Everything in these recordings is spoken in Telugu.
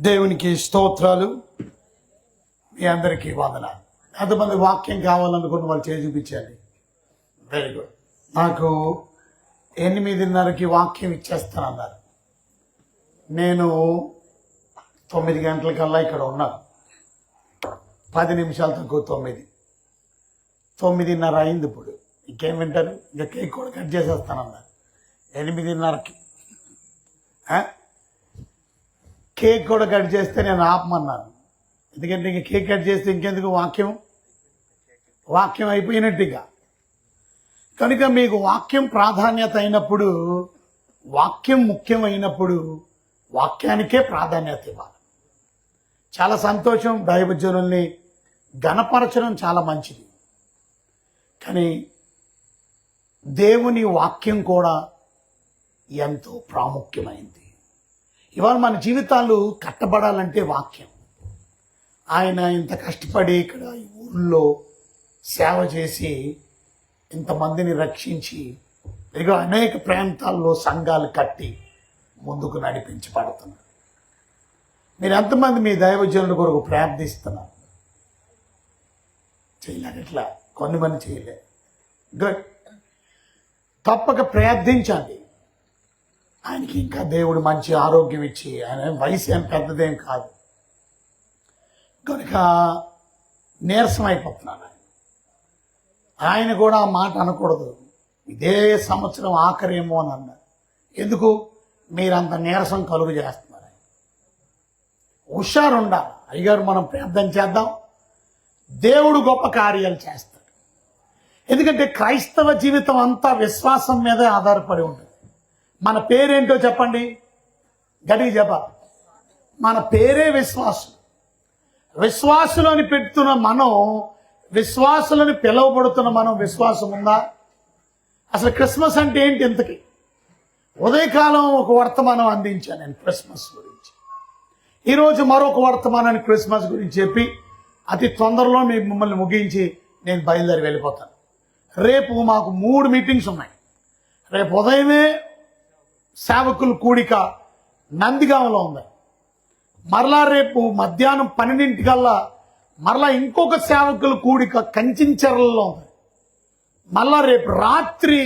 దేవునికి స్తోత్రాలు. మీ అందరికీ వందనాలు. ఎంతమంది వాక్యం కావాలనుకున్న వాళ్ళు చేసి చూపించాలి. Very good. నాకు 8:30కి వాక్యం ఇచ్చేస్తానన్నారు. నేను 9 గంటలకల్లా ఇక్కడ ఉన్నాను. 10 నిమిషాలు తక్కువ 9:30 అయింది. ఇప్పుడు ఇంకేం వింటారు? ఇంకా కేక్ కూడా కట్ చేసేస్తానన్నారు 8:30కి. కేక్ కూడా కట్ చేస్తే నేను ఆపమన్నాను. ఎందుకంటే ఇంక కేక్ కట్ చేస్తే ఇంకెందుకు, వాక్యం అయిపోయినట్టుగా. కనుక మీకు వాక్యం ప్రాధాన్యత అయినప్పుడు, వాక్యం ముఖ్యమైనప్పుడు వాక్యానికే ప్రాధాన్యత ఇవ్వాలి. చాలా సంతోషం. దైవజనుల్ని ఘనపరచడం చాలా మంచిది. కానీ దేవుని వాక్యం కూడా ఎంతో ప్రాముఖ్యమైంది. ఇవాళ మన జీవితాలు కట్టబడాలంటే వాక్యం. ఆయన ఇంత కష్టపడి ఇక్కడ ఈ ఊళ్ళో సేవ చేసి ఇంతమందిని రక్షించి ఇదిగో అనేక ప్రాంతాల్లో సంఘాలు కట్టి ముందుకు నడిపించబడుతున్నారు. మీరు ఎంతమంది మీ దైవజనుల కొరకు ప్రార్థిస్తున్నారు? చేయలేదు. ఇట్లా కొన్ని మంది చేయలే. గుడ్. తప్పక ప్రార్థించండి. ఆయనకి ఇంకా దేవుడు మంచి ఆరోగ్యం ఇచ్చి, ఆయన వయసు ఏం పెద్దదేం కాదు కనుక నీరసం అయిపోతున్నాను. ఆయన కూడా ఆ మాట అనకూడదు. ఇదే సంవత్సరం ఆఖరేమో అని అన్నారు. ఎందుకు? మీరంత నీరసం కలుగు చేస్తున్నారు. హుషారుండాలి. అయ్యగారు మనం ప్రార్థన చేద్దాం, దేవుడు గొప్ప కార్యాలు చేస్తాడు. ఎందుకంటే క్రైస్తవ జీవితం అంతా విశ్వాసం మీదే ఆధారపడి ఉంటుంది. మన పేరేంటో చెప్పండి, గడికి చెప్పాలి. మన పేరే విశ్వాసం. విశ్వాసులని పెడుతున్న మనం, విశ్వాసులని పిలువబడుతున్న మనం విశ్వాసం ఉందా? అసలు క్రిస్మస్ అంటే ఏంటి? ఇంతకీ ఉదయకాలం ఒక వర్తమానం అందించాను నేను క్రిస్మస్ గురించి. ఈరోజు మరొక వర్తమానాన్ని క్రిస్మస్ గురించి చెప్పి అతి తొందరలో మిమ్మల్ని ముగించి నేను బయలుదేరి వెళ్ళిపోతాను. రేపు మాకు 3 మీటింగ్స్ ఉన్నాయి. రేపు ఉదయమే సేవకుల కూడిక నందిగామలో ఉంది. మరలా రేపు మధ్యాహ్నం 12 మరలా ఇంకొక సేవకుల కూడిక కంచించెర్లలో ఉంది. మరలా రేపు రాత్రి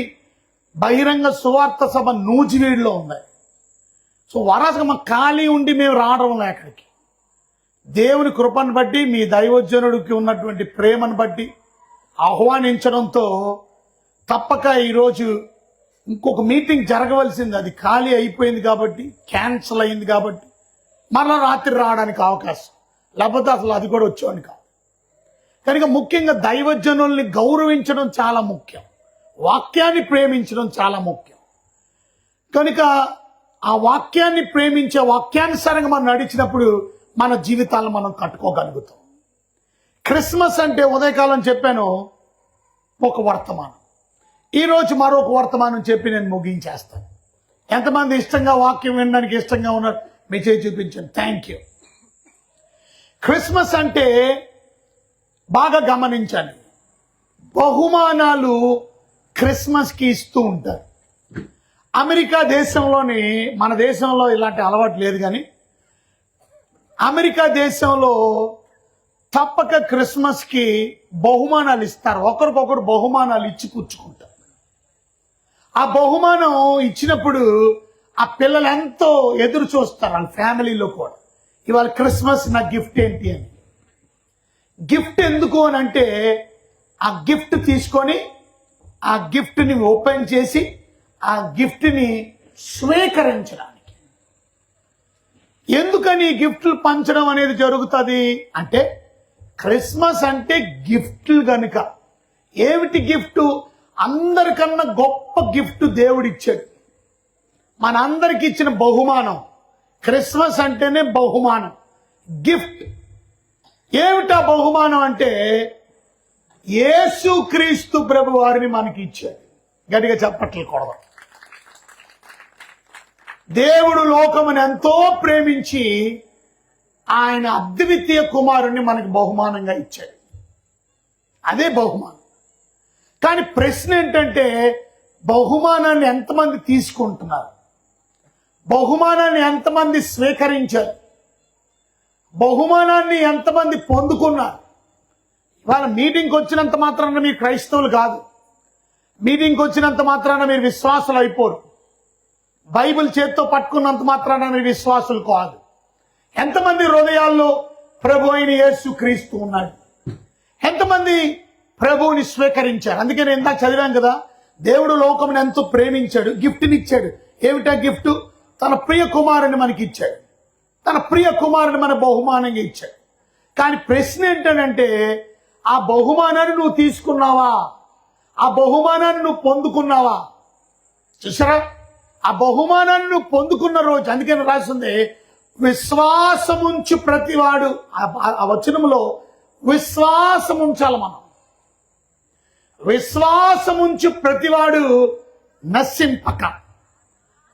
బహిరంగ సువార్త సభ నూజివీడులో ఉంది. సో వరాసగా మాకు ఖాళీ ఉండి మేము రావడం అక్కడికి. దేవుని కృపను బట్టి, మీ దైవజనుడికి ఉన్నటువంటి ప్రేమను బట్టి ఆహ్వానించడంతో తప్పక ఈరోజు ఇంకొక మీటింగ్ జరగవలసింది. అది ఖాళీ అయిపోయింది కాబట్టి, క్యాన్సిల్ అయింది కాబట్టి మరలా రాత్రి రావడానికి అవకాశం, లేకపోతే అసలు అది కూడా వచ్చేవాడిని కాదు. కనుక ముఖ్యంగా దైవజనుల్ని గౌరవించడం చాలా ముఖ్యం. వాక్యాన్ని ప్రేమించడం చాలా ముఖ్యం. కనుక ఆ వాక్యాన్ని ప్రేమించే, వాక్యానుసారంగా మనం నడిచినప్పుడు మన జీవితాలను మనం కట్టుకోగలుగుతాం. క్రిస్మస్ అంటే ఉదయకాలం చెప్పాను ఒక వర్తమానం. ఈరోజు మరొక వర్తమానం చెప్పి నేను ముగించేస్తాను. ఎంతమంది ఇష్టంగా వాక్యం వినడానికి ఇష్టంగా ఉన్నారు? మీ చేయి చూపించండి. Thank you. క్రిస్మస్ అంటే బాగా గమనించండి, బహుమానాలు క్రిస్మస్కి ఇస్తూ ఉంటారు. అమెరికా దేశంలోని, మన దేశంలో ఇలాంటి అలవాటు లేదు, కానీ అమెరికా దేశంలో తప్పక క్రిస్మస్కి బహుమానాలు ఇస్తారు. ఒకరికొకరు బహుమానాలు ఇచ్చి పుచ్చుకుంటారు. ఆ బహుమానం ఇచ్చినప్పుడు ఆ పిల్లలు ఎంతో ఎదురు చూస్తారు, వాళ్ళ ఫ్యామిలీలో కూడా. ఇవాళ క్రిస్మస్ నా గిఫ్ట్ ఏంటి అని. గిఫ్ట్ ఎందుకు అని అంటే, ఆ గిఫ్ట్ తీసుకొని ఆ గిఫ్ట్ని ఓపెన్ చేసి ఆ గిఫ్ట్ని స్వీకరించడానికి. ఎందుకని గిఫ్ట్లు పంచడం అనేది జరుగుతుంది అంటే, క్రిస్మస్ అంటే గిఫ్ట్లు గనుక. ఏమిటి గిఫ్ట్? అందరికన్నా గొప్ప గిఫ్ట్ దేవుడిచ్చాడు. మనందరికి ఇచ్చిన బహుమానం. క్రిస్మస్ అంటేనే బహుమానం, గిఫ్ట్. ఏమిటా బహుమానం అంటే, యేసుక్రీస్తు ప్రభు వారిని మనకి ఇచ్చాడు. గట్టిగా చప్పట్లు కొడదాం. దేవుడు లోకమును ఎంతో ప్రేమించి ఆయన అద్వితీయ కుమారుణ్ణి మనకి బహుమానంగా ఇచ్చాడు. అదే బహుమానం. కానీ ప్రశ్న ఏంటంటే, బహుమానాన్ని ఎంతమంది తీసుకుంటున్నారు? బహుమానాన్ని ఎంతమంది స్వీకరించారు? బహుమానాన్ని ఎంతమంది పొందుకున్నారు? ఇవాళ మీటింగ్కి వచ్చినంత మాత్రాన మీరు క్రైస్తవులు కాదు. మీటింగ్కి వచ్చినంత మాత్రాన మీరు విశ్వాసులు అయిపోరు. బైబిల్ చేత్తో పట్టుకున్నంత మాత్రాన మీరు విశ్వాసులు కాదు. ఎంతమంది హృదయాల్లో ప్రభు అయిన యేసు క్రీస్తు ఉన్నాడు? ఎంతమంది ప్రభువుని స్వీకరించారు? అందుకే నేను ఇందాక చదివాను కదా, దేవుడు లోకమును ఎంతో ప్రేమించాడు, గిఫ్ట్ని ఇచ్చాడు. ఏమిటా గిఫ్ట్? తన ప్రియ కుమారుని మనకి ఇచ్చాడు. తన ప్రియ కుమారుని మన బహుమానంగా ఇచ్చాడు. కానీ ప్రశ్న ఏంటంటే, ఆ బహుమానాన్ని నువ్వు తీసుకున్నావా? ఆ బహుమానాన్ని నువ్వు పొందుకున్నావా? చూసారా, ఆ బహుమానాన్ని నువ్వు పొందుకున్న రోజు, అందుకని రాసింది విశ్వాసముంచి ప్రతివాడు. ఆ వచనంలో విశ్వాసం ఉంచాలి మనం. విశ్వాసముంచి ప్రతివాడు నశింపక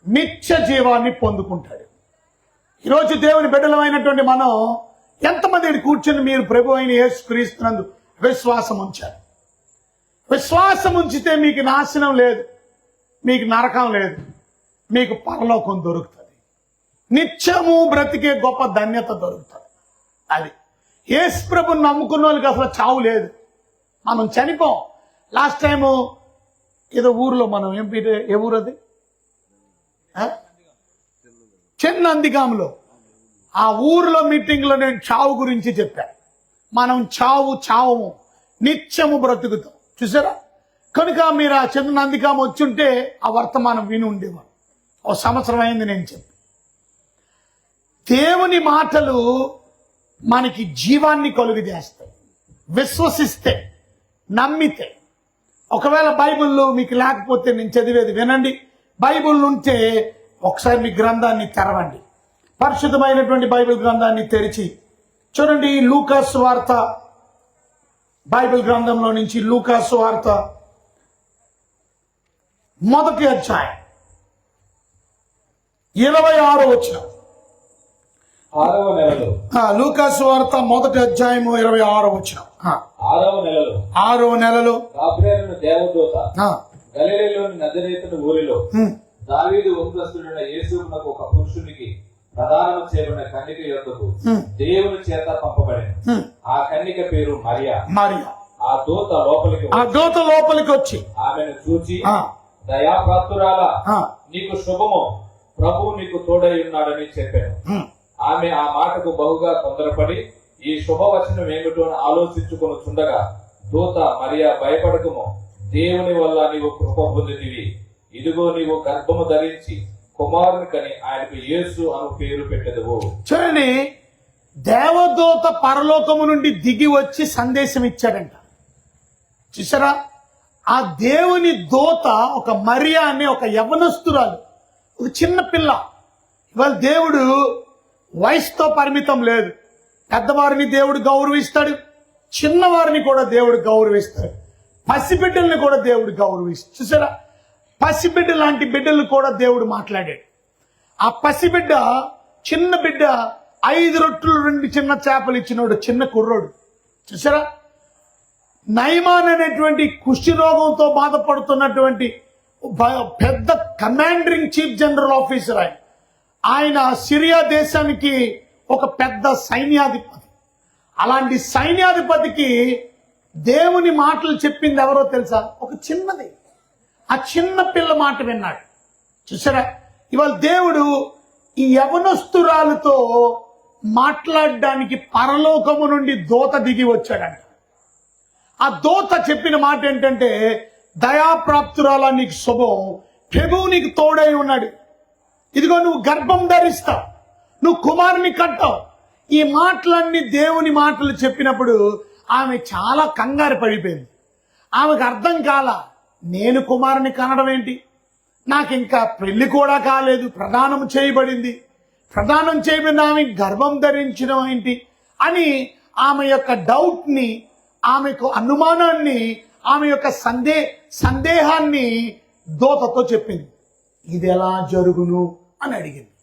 నిత్య జీవాన్ని పొందుకుంటాడు. ఈరోజు దేవుని బిడ్డలమైనటువంటి మనం ఎంతమంది కూర్చొని మీరు ప్రభు అయిన యేసు క్రీస్తునందు విశ్వాసం ఉంచారు? విశ్వాసం ఉంచితే మీకు నాశనం లేదు, మీకు నరకం లేదు, మీకు పరలోకం దొరుకుతుంది. నిత్యము బ్రతికే గొప్ప ధన్యత దొరుకుతుంది. అది యేసు ప్రభుని నమ్ముకున్న వాళ్ళకి అసలు చావు లేదు. మనం చనిపోం. లాస్ట్ టైము ఏదో ఊర్లో మనం ఏ ఊరు అది, చెన్నందిగాంలో, ఆ ఊర్లో మీటింగ్లో నేను చావు గురించి చెప్పాను. మనం చావము నిత్యము బ్రతుకుతాం. చూసారా? కనుక మీరు ఆ చెన్నందిగాం వచ్చుంటే ఆ వర్తమానం విని ఉండేవారు. 1 సంవత్సరం అయింది నేను చెప్పి. దేవుని మాటలు మనకి జీవాన్ని కలుగు చేస్తాయి. విశ్వసిస్తే, నమ్మితే. ఒకవేళ బైబిల్లో మీకు లేకపోతే నేను చదివేది వినండి. బైబిల్ ఉంటే ఒకసారి మీ గ్రంథాన్ని తెరవండి. పరిశుద్ధమైనటువంటి బైబిల్ గ్రంథాన్ని తెరిచి చూడండి. లూకాసు వార్త, బైబిల్ గ్రంథంలో నుంచి లూకాసు వార్త 1వ అధ్యాయం 26వ వచనం. 6వ నెలలో లూకాసు వార్త 1వ అధ్యాయం 26వ వచనం. 6వ నెలలో గాబ్రియేలు దేవదూత గలిలయలోని నజరేతు ఊరిలో దావీదు వంశస్థుడైన యేసునకు ఒక పురుషునికి ప్రదానం చేయబడిన కన్యక యొద్దకు దేవుని చేత పంపబడింది. ఆ కన్యక పేరు మరియా. ఆ దూత లోపలికి వచ్చి ఆమెను చూచి, దయాప్రాప్తురాలా, నీకు శుభము, ప్రభువు నీకు తోడై ఉన్నాడని చెప్పాను. ఆమె ఆ మాటకు బహుగా తొందరపడి ఈ శుభవచనం ఏమిటో అని ఆలోచించుకొనుచుండగా దూత మరియా, భయపడకము, దేవుని వల్ల నీవు కృప పొందితివి. ఇదిగో నీవు గర్భము ధరించి కుమారుని కని ఆయనకు యేసు అను పేరు పెట్టెదవు. చూడండి, దేవదూత పరలోకము నుండి దిగి వచ్చి సందేశం ఇచ్చాడంట. చూసారా? ఆ దేవుని దూత ఒక మరియా అనే ఒక యవనస్తురాలు, ఒక చిన్న పిల్ల. ఇవాళ దేవుడు వయసుతో పరిమితం లేదు. పెద్దవారిని దేవుడు గౌరవిస్తాడు, చిన్నవారిని కూడా దేవుడు గౌరవిస్తాడు, పసిబిడ్డల్ని కూడా దేవుడు గౌరవిస్తాడు. చూసారా? పసిబిడ్డ లాంటి బిడ్డలు కూడా దేవుడు మాట్లాడాడు. ఆ పసిబిడ్డ, చిన్న బిడ్డ 5 రొట్టెలు 2 చిన్న చేపలు ఇచ్చినోడు, చిన్న కుర్రోడు. చూసారా? నయమాన్ అనేటువంటి కుష్టి రోగంతో బాధపడుతున్నటువంటి పెద్ద కమాండరింగ్ చీఫ్ జనరల్ ఆఫీసర్ ఆయన సిరియా దేశానికి ఒక పెద్ద సైన్యాధిపతి. అలాంటి సైన్యాధిపతికి దేవుని మాటలు చెప్పింది ఎవరో తెలుసా? ఒక చిన్నది. ఆ చిన్న పిల్ల మాట విన్నాడు. చూసారా? ఇవాళ దేవుడు ఈ యవనస్తురాలతో మాట్లాడడానికి పరలోకము నుండి దూత దిగి వచ్చాడంట. ఆ దూత చెప్పిన మాట ఏంటంటే, దయాప్రాప్తురాల, నీకు శుభం, ప్రభువు నీకు తోడై ఉన్నాడు. ఇదిగో నువ్వు గర్భం ధరిస్తావు, నువ్వు కుమారుని కట్టావు. ఈ మాటలన్నీ దేవుని మాటలు చెప్పినప్పుడు ఆమె చాలా కంగారు పడిపోయింది. ఆమెకు అర్థం కాల, నేను కుమారుని కనడం ఏంటి, నాకు ఇంకా పెళ్లి కూడా కాలేదు, ప్రదానం చేయబడింది, ప్రదానం చేయబడిన ఆమె గర్భం ధరించడం ఏంటి అని ఆమె యొక్క డౌట్ని, ఆమెకు అనుమానాన్ని, ఆమె యొక్క సందేహాన్ని దూతతో చెప్పింది. ఇది ఎలా జరుగును అని అడిగింది.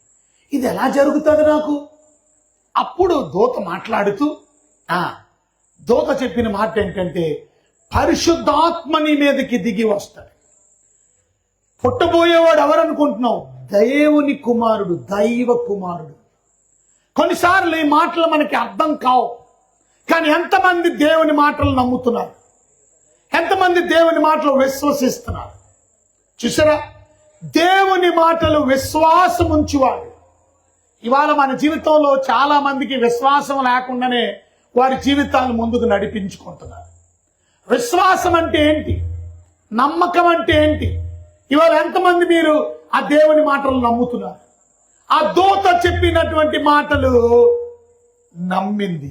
ఇది ఎలా జరుగుతుంది నాకు? అప్పుడు దూత మాట్లాడుతూ దూత చెప్పిన మాట ఏంటంటే, పరిశుద్ధాత్మ నీ మీదకి దిగి వస్తాడు. పుట్టబోయేవాడు ఎవరనుకుంటున్నావు? దేవుని కుమారుడు, దైవ కుమారుడు. కొన్నిసార్లు ఈ మాటలు మనకి అర్థం కావు, కానీ ఎంతమంది దేవుని మాటలు నమ్ముతున్నారు, ఎంతమంది దేవుని మాటలు విశ్వసిస్తున్నారు? చూసారా, దేవుని మాటలు విశ్వాసం ఉంచువాడు. ఇవాళ మన జీవితంలో చాలా మందికి విశ్వాసం లేకుండానే వారి జీవితాలను ముందుకు నడిపించుకుంటున్నారు. విశ్వాసం అంటే ఏంటి, నమ్మకం అంటే ఏంటి? ఇవాళ ఎంతమంది మీరు ఆ దేవుని మాటలు నమ్ముతున్నారు? ఆ దూత చెప్పినటువంటి మాటలు నమ్మింది.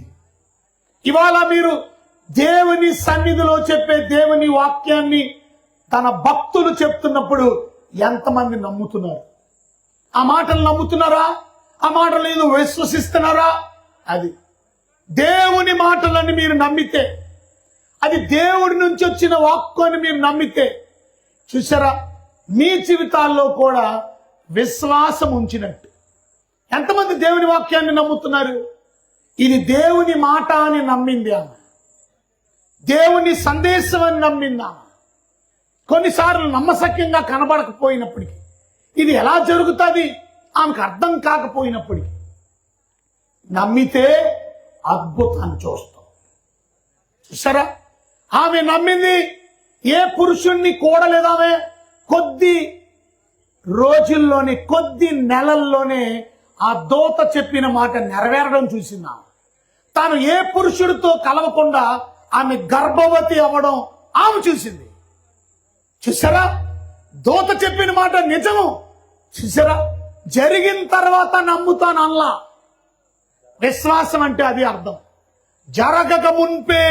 ఇవాళ మీరు దేవుని సన్నిధిలో చెప్పే దేవుని వాక్యాన్ని తన భక్తులు చెప్తున్నప్పుడు ఎంతమంది నమ్ముతున్నారు? ఆ మాటలు నమ్ముతున్నారా? ఆ మాటలు ఏదో విశ్వసిస్తున్నారా? అది దేవుని మాటలని మీరు నమ్మితే, అది దేవుడి నుంచి వచ్చిన వాక్కు అని మీరు నమ్మితే, చూసారా, మీ జీవితాల్లో కూడా విశ్వాసం ఉంచినట్టు. ఎంతమంది దేవుని వాక్యాన్ని నమ్ముతున్నారు? ఇది దేవుని మాట అని నమ్మింది ఆమె, దేవుని సందేశం అని నమ్మింది ఆమె. కొన్నిసార్లు నమ్మశక్యంగా కనబడకపోయినప్పటికీ, ఇది ఎలా జరుగుతుంది ఆమెకు అర్థం కాకపోయినప్పటికీ, నమ్మితే అద్భుతాన్ని చూస్తాం. చూసారా, ఆమె నమ్మింది. ఏ పురుషుణ్ణి కూడలేదు ఆమె. కొద్ది రోజుల్లోనే, కొద్ది నెలల్లోనే ఆ దూత చెప్పిన మాట నెరవేరడం చూసింది ఆమె. తాను ఏ పురుషుడితో కలవకుండా ఆమె గర్భవతి అవ్వడం ఆమె చూసింది. చూసారా, దూత చెప్పిన మాట నిజము. చూసారా, జరిగిన తర్వాత నమ్ముతాను అల్లా. విశ్వాసం అంటే అది అర్థం. జరగక మున్పే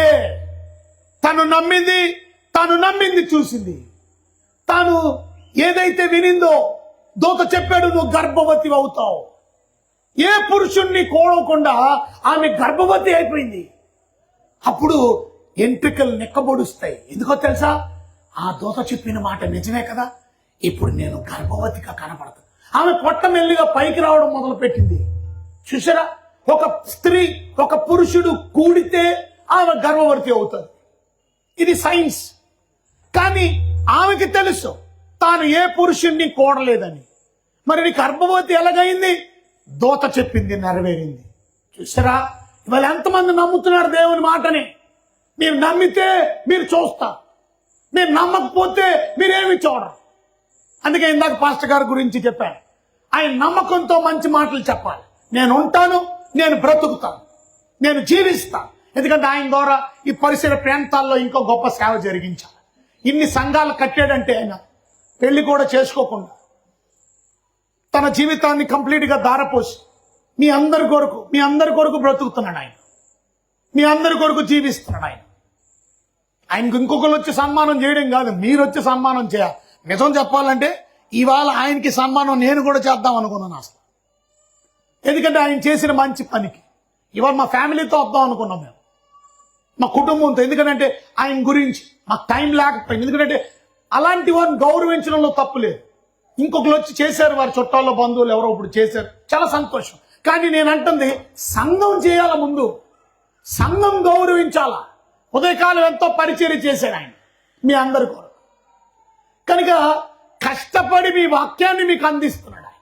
తను నమ్మింది చూసింది. తాను ఏదైతే వినిందో, దూత చెప్పాడు నువ్వు గర్భవతి అవుతావు. ఏ పురుషుణ్ణి కోడకుండా ఆమె గర్భవతి అయిపోయింది. అప్పుడు ఎంట్రికలు నెక్కబొడుస్తాయి. ఎందుకో తెలుసా, ఆ దూత చెప్పిన మాట నిజమే కదా, ఇప్పుడు నేను గర్భవతిగా కనపడతాను. ఆమె పొట్ట మెల్లిగా పైకి రావడం మొదలు పెట్టింది. చూసారా, ఒక స్త్రీ ఒక పురుషుడు కూడితే ఆమె గర్భవతి అవుతుంది. ఇది సైన్స్. కానీ ఆమెకి తెలుసు తాను ఏ పురుషుణ్ణి కోడలేదని. మరి నీ గర్భవతి ఎలాగైంది? దూత చెప్పింది, నెరవేరింది. చూసారా, ఇవాళ ఎంతమంది నమ్ముతున్నారు దేవుని మాటని? మీరు నమ్మితే మీరు చూస్తారు, మీరు నమ్మకపోతే మీరేమి చూడరు. అందుకే ఇందాక పాస్టర్ గారి గురించి చెప్పాను. ఆయన నమ్మకంతో మంచి మాటలు చెప్పాలి. నేను ఉంటాను, నేను బ్రతుకుతాను, నేను జీవిస్తాను. ఎందుకంటే ఆయన ద్వారా ఈ పరిసర ప్రాంతాల్లో ఇంకో గొప్ప సేవ జరిగించాలి. ఇన్ని సంఘాలు కట్టాడంటే ఆయన పెళ్లి కూడా చేసుకోకుండా తన జీవితాన్ని కంప్లీట్ గా దారపోసి మీ అందరి కొరకు బ్రతుకుతున్నాడు ఆయన. మీ అందరి కొరకు జీవిస్తున్నాడు ఆయన. ఆయనకు ఇంకొకరు వచ్చి సన్మానం చేయడం కాదు, మీరు వచ్చి సన్మానం చేయాలి. నిజం చెప్పాలంటే ఇవాళ ఆయనకి సన్మానం నేను కూడా చేద్దాం అనుకున్నాను అసలు. ఎందుకంటే ఆయన చేసిన మంచి పనికి ఇవాళ మా ఫ్యామిలీతో వద్దాం అనుకున్నాం మేము, మా కుటుంబంతో. ఎందుకంటే ఆయన గురించి మాకు టైం లేకపోయింది. ఎందుకంటే అలాంటి వారిని గౌరవించడంలో తప్పు లేదు. ఇంకొకరు వచ్చి చేశారు, వారి చుట్టాల్లో బంధువులు ఎవరో ఇప్పుడు చేశారు, చాలా సంతోషం. కానీ నేను అంటుంది సంఘం చేయాల, ముందు సంఘం గౌరవించాలా. ఉదయకాలం ఎంతో పరిచర్య చేశాడు ఆయన మీ అందరి కొరకు. కనుక కష్టపడి మీ వాక్యాన్ని మీకు అందిస్తున్నాడు ఆయన.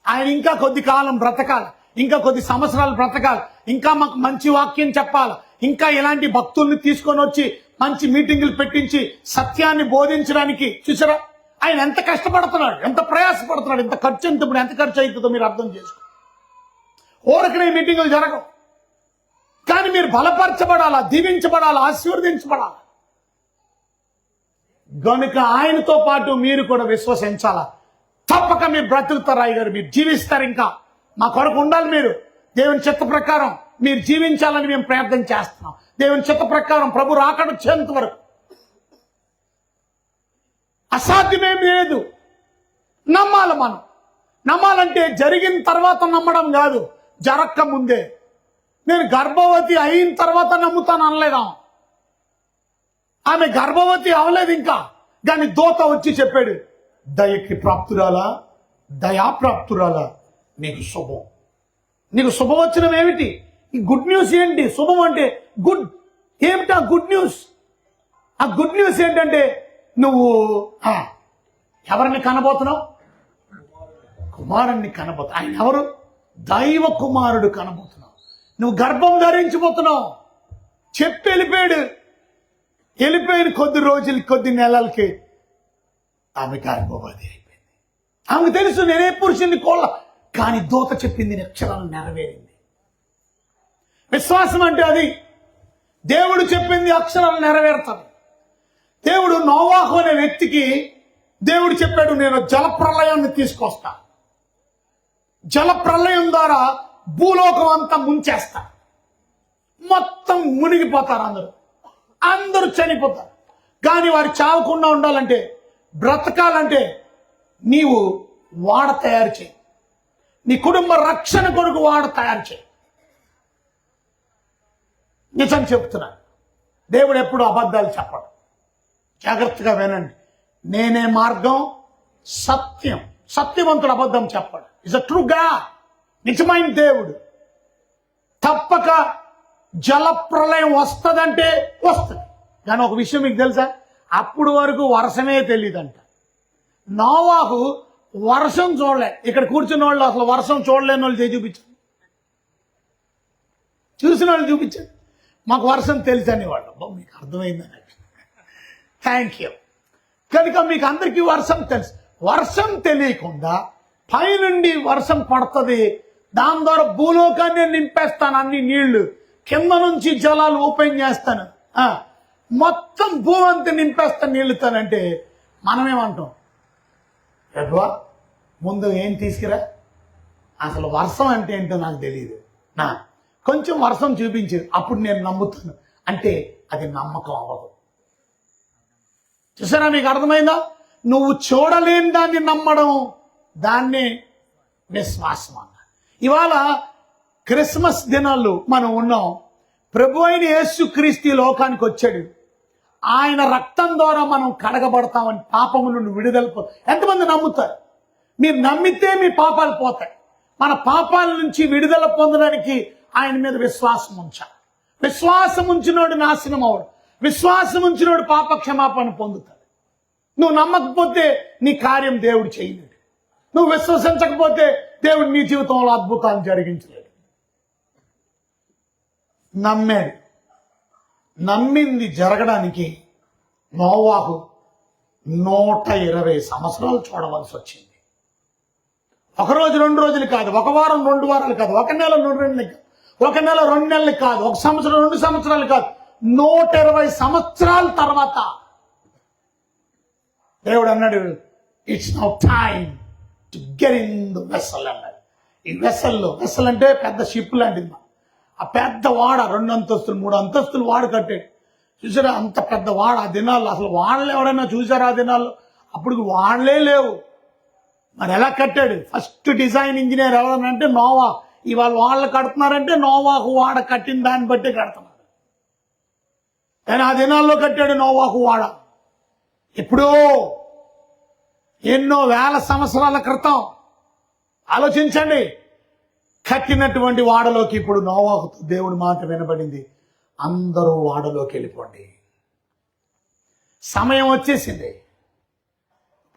ఆయన ఇంకా కొద్ది కాలం బ్రతకాలి, ఇంకా కొద్ది సంవత్సరాలు బ్రతకాలి, ఇంకా మాకు మంచి వాక్యం చెప్పాలి, ఇంకా ఇలాంటి భక్తుల్ని తీసుకొని వచ్చి మంచి మీటింగులు పెట్టించి సత్యాన్ని బోధించడానికి. చూసారా, ఆయన ఎంత కష్టపడుతున్నాడు, ఎంత ప్రయాసపడుతున్నాడు, ఎంత ఖర్చు, ఇప్పుడు ఎంత ఖర్చు అవుతుందో మీరు అర్థం చేసుకో. ఊరకనే మీటింగులు జరగవు, కానీ మీరు బలపరచబడాలా, దీవించబడాలా, ఆశీర్వదించబడాలా. గనుక ఆయనతో పాటు మీరు కూడా విశ్వసించాలా. తప్పక మీరు బ్రతుకుతారు అయ్యగారు, మీరు జీవిస్తారు. ఇంకా మా కొరకు ఉండాలి. మీరు దేవుని చిత్త ప్రకారం మీరు జీవించాలని మేము ప్రార్థన చేస్తున్నాం. దేవుని చిత్త ప్రకారం ప్రభు రాకడ వచ్చేంత వరకు అసాధ్యమేం లేదు. నమ్మాలి. మనం నమ్మాలంటే జరిగిన తర్వాత నమ్మడం కాదు, జరక్క ముందే. నేను గర్భవతి అయిన తర్వాత నమ్ముతాను అనలేదా? ఆమె గర్భవతి అవలేదు ఇంకా, కానీ దూత వచ్చి చెప్పాడు, దయకి ప్రాప్తురాలా, దయాప్రాప్తురాలా, నీకు శుభం. నీకు శుభవచనం ఏమిటి? ఈ గుడ్ న్యూస్ ఏంటి? శుభం అంటే గుడ్. ఏమిటి ఆ గుడ్ న్యూస్? ఆ గుడ్ న్యూస్ ఏంటంటే నువ్వు ఎవరిని కనబోతున్నావు? కుమారుణ్ణి కనబోతున్నావు. ఆయన ఎవరు? దైవ కుమారుడు కనబోతున్నావు. నువ్వు గర్భం ధరించబోతున్నావు. చెప్పి వెళ్ళిపోయిన కొద్ది రోజులకి, కొద్ది నెలలకి ఆమె గర్భవతి అయిపోయింది. ఆమెకు తెలుసు నేనే పురుషుని కోళ్ళ, కానీ దూత చెప్పింది అక్షరాలు నెరవేరింది. విశ్వాసం అంటే అది. దేవుడు చెప్పింది అక్షరాలు నెరవేరుతాడు. దేవుడు నోవాహు అనే వ్యక్తికి దేవుడు చెప్పాడు, నేను జలప్రళయాన్ని తీసుకొస్తా, జలప్రళయం ద్వారా భూలోకం అంతా ముంచేస్తా, మొత్తం మునిగిపోతారు, అందరూ చనిపోతారు. కానీ వారు చావకుండా ఉండాలంటే, బ్రతకాలంటే నీవు వాడ తయారు చేయి, నీ కుటుంబ రక్షణ కొరకు వాడ తయారు చేయి. నిజం చెప్తున్నాను, దేవుడు ఎప్పుడు అబద్ధాలు చెప్పడు. జాగ్రత్తగా వినండి. నేనే మార్గం, సత్యం. సత్యవంతుడు అబద్ధం చెప్పాడు. Is a true God. నిజమైన దేవుడు. తప్పక జల ప్రళయం వస్తుందంటే వస్తుంది. కానీ ఒక విషయం మీకు తెలుసా, అప్పుడు వరకు వర్షమే తెలియదంట. నోవాహు వర్షం చూడలే. ఇక్కడ కూర్చున్న వాళ్ళు అసలు వర్షం చూడలేని వాళ్ళు చూపించారు, చూసిన వాళ్ళు చూపించారు. మాకు వర్షం తెలుసు అనేవాళ్ళు. మీకు అర్థమైందని. Thank you. కనుక మీకు అందరికీ వర్షం తెలుసు. వర్షం తెలియకుండా పైనుండి వర్షం పడుతుంది, దాని ద్వారా భూలోకాన్ని నింపేస్తాను, అన్ని నీళ్లు కింద నుంచి జలాలు ఓపెన్ చేస్తాను, మొత్తం భూమంతా నింపేస్తాను నీళ్లుతానంటే మనమేమంటాం, ఎడ్వా ముందు ఏం తీసుకురా, అసలు వర్షం అంటే ఏంటో నాకు తెలియదు, కొంచెం వర్షం చూపించేది, అప్పుడు నేను నమ్ముతాను అంటే అది నమ్మకం అవ్వదు. చూసారా, మీకు అర్థమైందా? నువ్వు చూడలేని దాన్ని నమ్మడం, దాన్ని విశ్వాసం అన్న. ఇవాళ క్రిస్మస్ దినాలు మనం ఉన్నాం. ప్రభు అయిన యేసుక్రీస్తు లోకానికి వచ్చాడు. ఆయన రక్తం ద్వారా మనం కడగబడతామని, పాపము నుండి విడుదల. ఎంతమంది నమ్ముతారు? మీరు నమ్మితే మీ పాపాలు పోతాయి. మన పాపాల నుంచి విడుదల పొందడానికి ఆయన మీద విశ్వాసం ఉంచాలి. విశ్వాసం ఉంచినోడు నాశనం అవడు, విశ్వాసం ఉంచినోడు పాప క్షమాపణ పొందుతాడు. నువ్వు నమ్మకపోతే నీ కార్యం దేవుడు చేయలేడు. నువ్వు విశ్వసించకపోతే దేవుడు నీ జీవితంలో అద్భుతాలు జరిగించలేడు. నమ్మాడు. నమ్మింది జరగడానికి నోవాహు 120 సంవత్సరాలు చూడవలసి వచ్చింది. ఒక రోజు 2 రోజులు కాదు, ఒక వారం 2 వారాలు కాదు, ఒక నెల 2 నెలలు కాదు, ఒక నెల 2 నెలలు కాదు, ఒక సంవత్సరం 2 సంవత్సరాలు కాదు, 120 సంవత్సరాల తర్వాత దేవుడు అన్నాడు, it's now time to get in the vessel అన్నాడు. ఈ వెసల్ అంటే పెద్ద షిప్ లాంటిది. ఆ పెద్ద వాడ 2 అంతస్తులు 3 అంతస్తులు వాడ కట్టాడు. చూసారా, అంత పెద్ద వాడ. ఆ దినాల్లో అసలు వాడలు ఎవరైనా చూసారా? ఆ దినాల్లో అప్పుడు వాడలే లేవు. మరి ఎలా కట్టాడు? ఫస్ట్ డిజైన్ ఇంజనీర్ ఎవరనంటే నోవా. ఇవాళ వాళ్ళు కడుతున్నారంటే నోవాహు వాడ కట్టిన దాన్ని బట్టి కడుతున్నారు. కానీ ఆ దినాల్లో కట్టాడు నోవాహు వాడ. ఎప్పుడో ఎన్నో వేల సంవత్సరాల క్రితం. ఆలోచించండి. కట్టినటువంటి వాడలోకి ఇప్పుడు నోవాహుతో దేవుడి మాట వినబడింది, అందరూ వాడలోకి వెళ్ళిపోండి. సమయం వచ్చేసింది.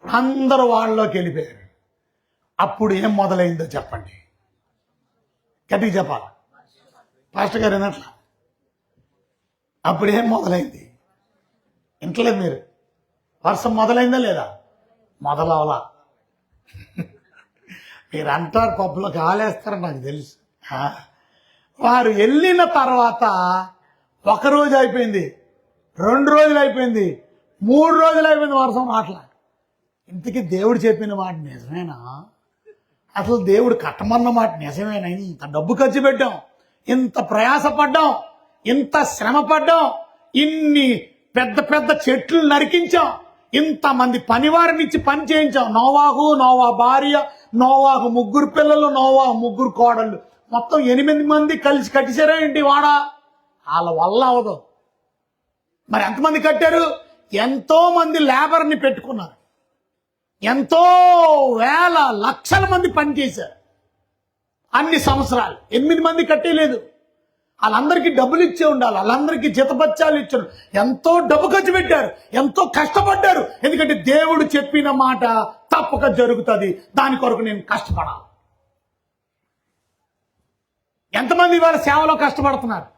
అందరూ వాడలోకి వెళ్ళిపోయారు. అప్పుడు ఏం మొదలైందో చెప్పండి, గట్టిగా చెప్పాలి. పాస్టర్ గారు వినట్లా? అప్పుడు ఏం మొదలైంది? ఇంటలేదు మీరు? వర్షం మొదలైందా లేదా? మొదలవలా. మీరు అంటారు పప్పులోకి ఆలేస్తారని నాకు తెలుసు. వారు వెళ్ళిన తర్వాత 1 రోజు అయిపోయింది, 2 రోజులు అయిపోయింది, 3 రోజులు అయిపోయింది, వర్షం మాట్లా. ఇంతకీ దేవుడు చెప్పిన మాట నిజమేనా? అసలు దేవుడు కట్టమన్న మాట నిజమేనా? ఇంత డబ్బు ఖర్చు పెట్టాం, ఇంత ప్రయాసపడ్డాం, ఇంత శ్రమ పడ్డాం, ఇన్ని పెద్ద పెద్ద చెట్లు నరికించాం, ఇంతమంది పనివారిని ఇచ్చి పని చేయించాం. నోవాహు, నోవా భార్య, నోవాహు 3 పిల్లలు, నోవాహు 3 కోడళ్ళు, మొత్తం 8 మంది కలిసి కట్టిసారా ఏంటి వాడ? వాళ్ళ వల్ల అవదు. మరి ఎంతమంది కట్టారు? ఎంతో మంది లేబర్ని పెట్టుకున్నారు, ఎంతో వేల లక్షల మంది పనిచేశారు. అన్ని సంవత్సరాలు 8 మంది కట్టేయలేదు. వాళ్ళందరికీ డబ్బులు ఇచ్చే ఉండాలి, వాళ్ళందరికీ జీతపత్యాలు ఇచ్చారు, ఎంతో డబ్బు ఖర్చు పెట్టారు, ఎంతో కష్టపడ్డారు. ఎందుకంటే దేవుడు చెప్పిన మాట తప్పక జరుగుతుంది, దాని కొరకు నేను కష్టపడాలి. ఎంతమంది ఇవాళ సేవలో కష్టపడుతున్నారు?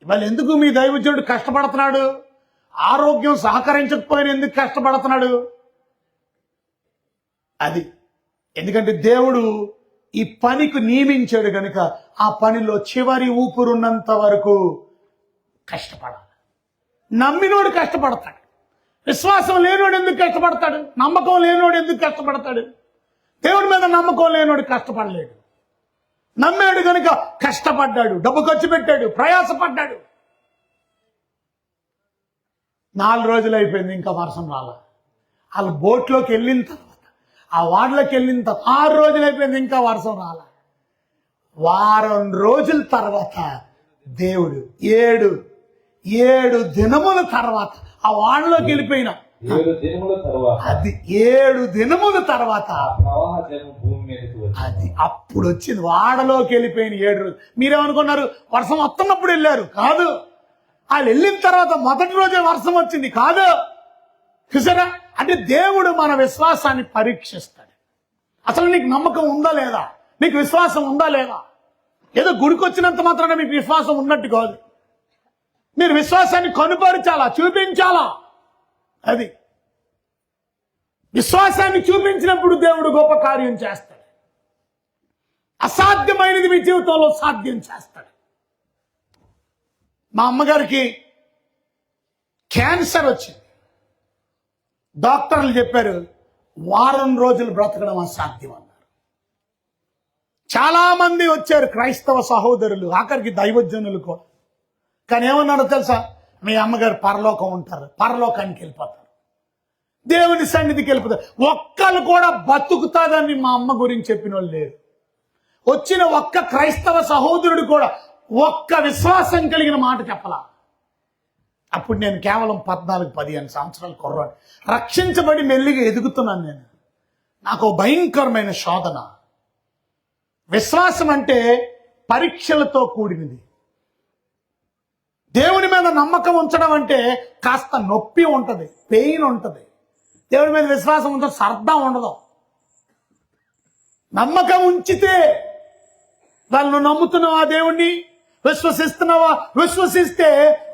ఇవాళ ఎందుకు మీ దైవజనుడు కష్టపడుతున్నాడు? ఆరోగ్యం సహకరించకపోయినా ఎందుకు కష్టపడుతున్నాడు? అది ఎందుకంటే దేవుడు ఈ పనికి నియమించాడు కనుక ఆ పనిలో చివరి ఊపిరున్నంత వరకు కష్టపడాలి. నమ్మినోడు కష్టపడతాడు. విశ్వాసం లేనోడు ఎందుకు కష్టపడతాడు? నమ్మకం లేనోడు ఎందుకు కష్టపడతాడు? దేవుడి మీద నమ్మకం లేనోడు కష్టపడలేడు. నమ్మాడు కనుక కష్టపడ్డాడు, డబ్బు ఖర్చు పెట్టాడు, ప్రయాసపడ్డాడు. 4 రోజులు అయిపోయింది, ఇంకా వర్షం రాల. వాళ్ళు బోట్లోకి వెళ్ళిన తర్వాత, ఆ వాడలోకి వెళ్ళిన తర్వాత 6 రోజులు అయిపోయింది, ఇంకా వర్షం రాల. వారం రోజుల తర్వాత దేవుడు 7 దినముల తర్వాత ఆ వాడలోకి వెళ్ళిపోయిన 7 దినముల తర్వాత అది 7 దినముల తర్వాత ప్రవాహ జలం భూమి మీదకి వచ్చింది. అది అప్పుడు వచ్చింది. వాడలోకి వెళ్ళిపోయిన 7 రోజులు. మీరేమనుకున్నారు? వర్షం వస్తున్నప్పుడు వెళ్ళారు? కాదు. వాళ్ళు వెళ్ళిన తర్వాత మొదటి రోజే వర్షం వచ్చింది? కాదు. చూసారా? అంటే దేవుడు మన విశ్వాసాన్ని పరీక్షిస్తాడు. అసలు నీకు నమ్మకం ఉందా లేదా? నీకు విశ్వాసం ఉందా లేదా? ఏదో గుడికి వచ్చినంత మాత్రాన మీకు విశ్వాసం ఉన్నట్టు కాదు. మీరు విశ్వాసాన్ని కనుపరచాలా, చూపించాలా. అది విశ్వాసాన్ని చూపించినప్పుడు దేవుడు గొప్ప కార్యం చేస్తాడు. అసాధ్యమైనది మీ జీవితంలో సాధ్యం చేస్తాడు. మా అమ్మగారికి క్యాన్సర్ వచ్చింది. డాక్టర్లు చెప్పారు వారం రోజులు బ్రతకడం అసాధ్యం అన్నారు. చాలా మంది వచ్చారు, క్రైస్తవ సహోదరులు, ఆఖరికి దైవజనులు కూడా. కానీ ఏమన్నారో తెలుసా? మీ అమ్మగారు పరలోకం ఉంటారు, పరలోకానికి వెళ్ళిపోతారు, దేవుని సన్నిధికి వెళ్ళిపోతారు. ఒక్కరు కూడా బతుకుతాదని మా అమ్మ గురించి చెప్పిన వాళ్ళు లేరు. వచ్చిన ఒక్క క్రైస్తవ సహోదరుడు కూడా ఒక్క విశ్వాసం కలిగిన మాట చెప్పలా. అప్పుడు నేను కేవలం 14-15 సంవత్సరాల కుర్రాడు, రక్షించబడి మెల్లిగా ఎదుగుతున్నాను. నేను నాకు భయంకరమైన శోధన. విశ్వాసం అంటే పరీక్షలతో కూడినది. దేవుని మీద నమ్మకం ఉంచడం అంటే కాస్త నొప్పి ఉంటుంది, పెయిన్ ఉంటుంది. దేవుని మీద విశ్వాసం ఉంటే సరదా ఉండదు. నమ్మకం ఉంచితే వాళ్ళు నమ్ముతున్నావా దేవుణ్ణి, విశ్వసిస్తున్నావా? విశ్వసిస్తే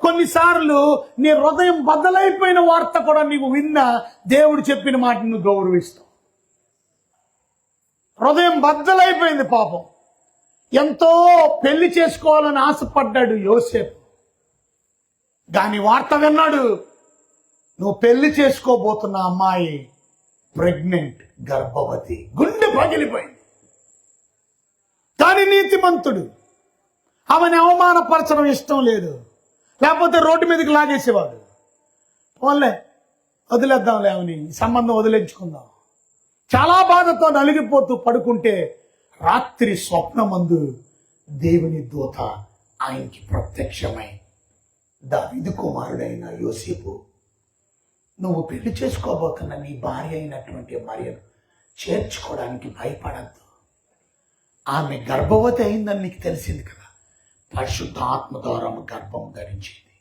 కొన్నిసార్లు నీ హృదయం బద్దలైపోయిన వార్త కూడా నీవు విన్నా దేవుడు చెప్పిన మాట నువ్వు గౌరవిస్తావు. హృదయం బద్దలైపోయింది పాపం. ఎంతో పెళ్లి చేసుకోవాలని ఆశపడ్డాడు యోసేపు. దాని వార్త విన్నాడు, నువ్వు పెళ్లి చేసుకోబోతున్న అమ్మాయి ప్రెగ్నెంట్, గర్భవతి. గుండె పగిలిపోయింది. కానీ నీతిమంతుడు, ఆమెను అవమానపరచడం ఇష్టం లేదు, లేకపోతే రోడ్డు మీదకి లాగేసేవాడు. పోన్లే వదిలేద్దాంలే, ఆమెని సంబంధం వదిలించుకుందాం. చాలా బాధతో నలిగిపోతూ పడుకుంటే రాత్రి స్వప్నమందు దేవుని దూత ఆయనకి ప్రత్యక్షమై, దావీదు కుమారుడైన యోసేపు, నువ్వు పెళ్లి చేసుకోబోతున్న నీ భార్య అయినటువంటి మరియను చేర్చుకోవడానికి భయపడద్దు. ఆమె గర్భవతి అయిందని నీకు తెలిసింది కదా, పరిశుద్ధ ఆత్మ ద్వారా గర్భం ధరించింది,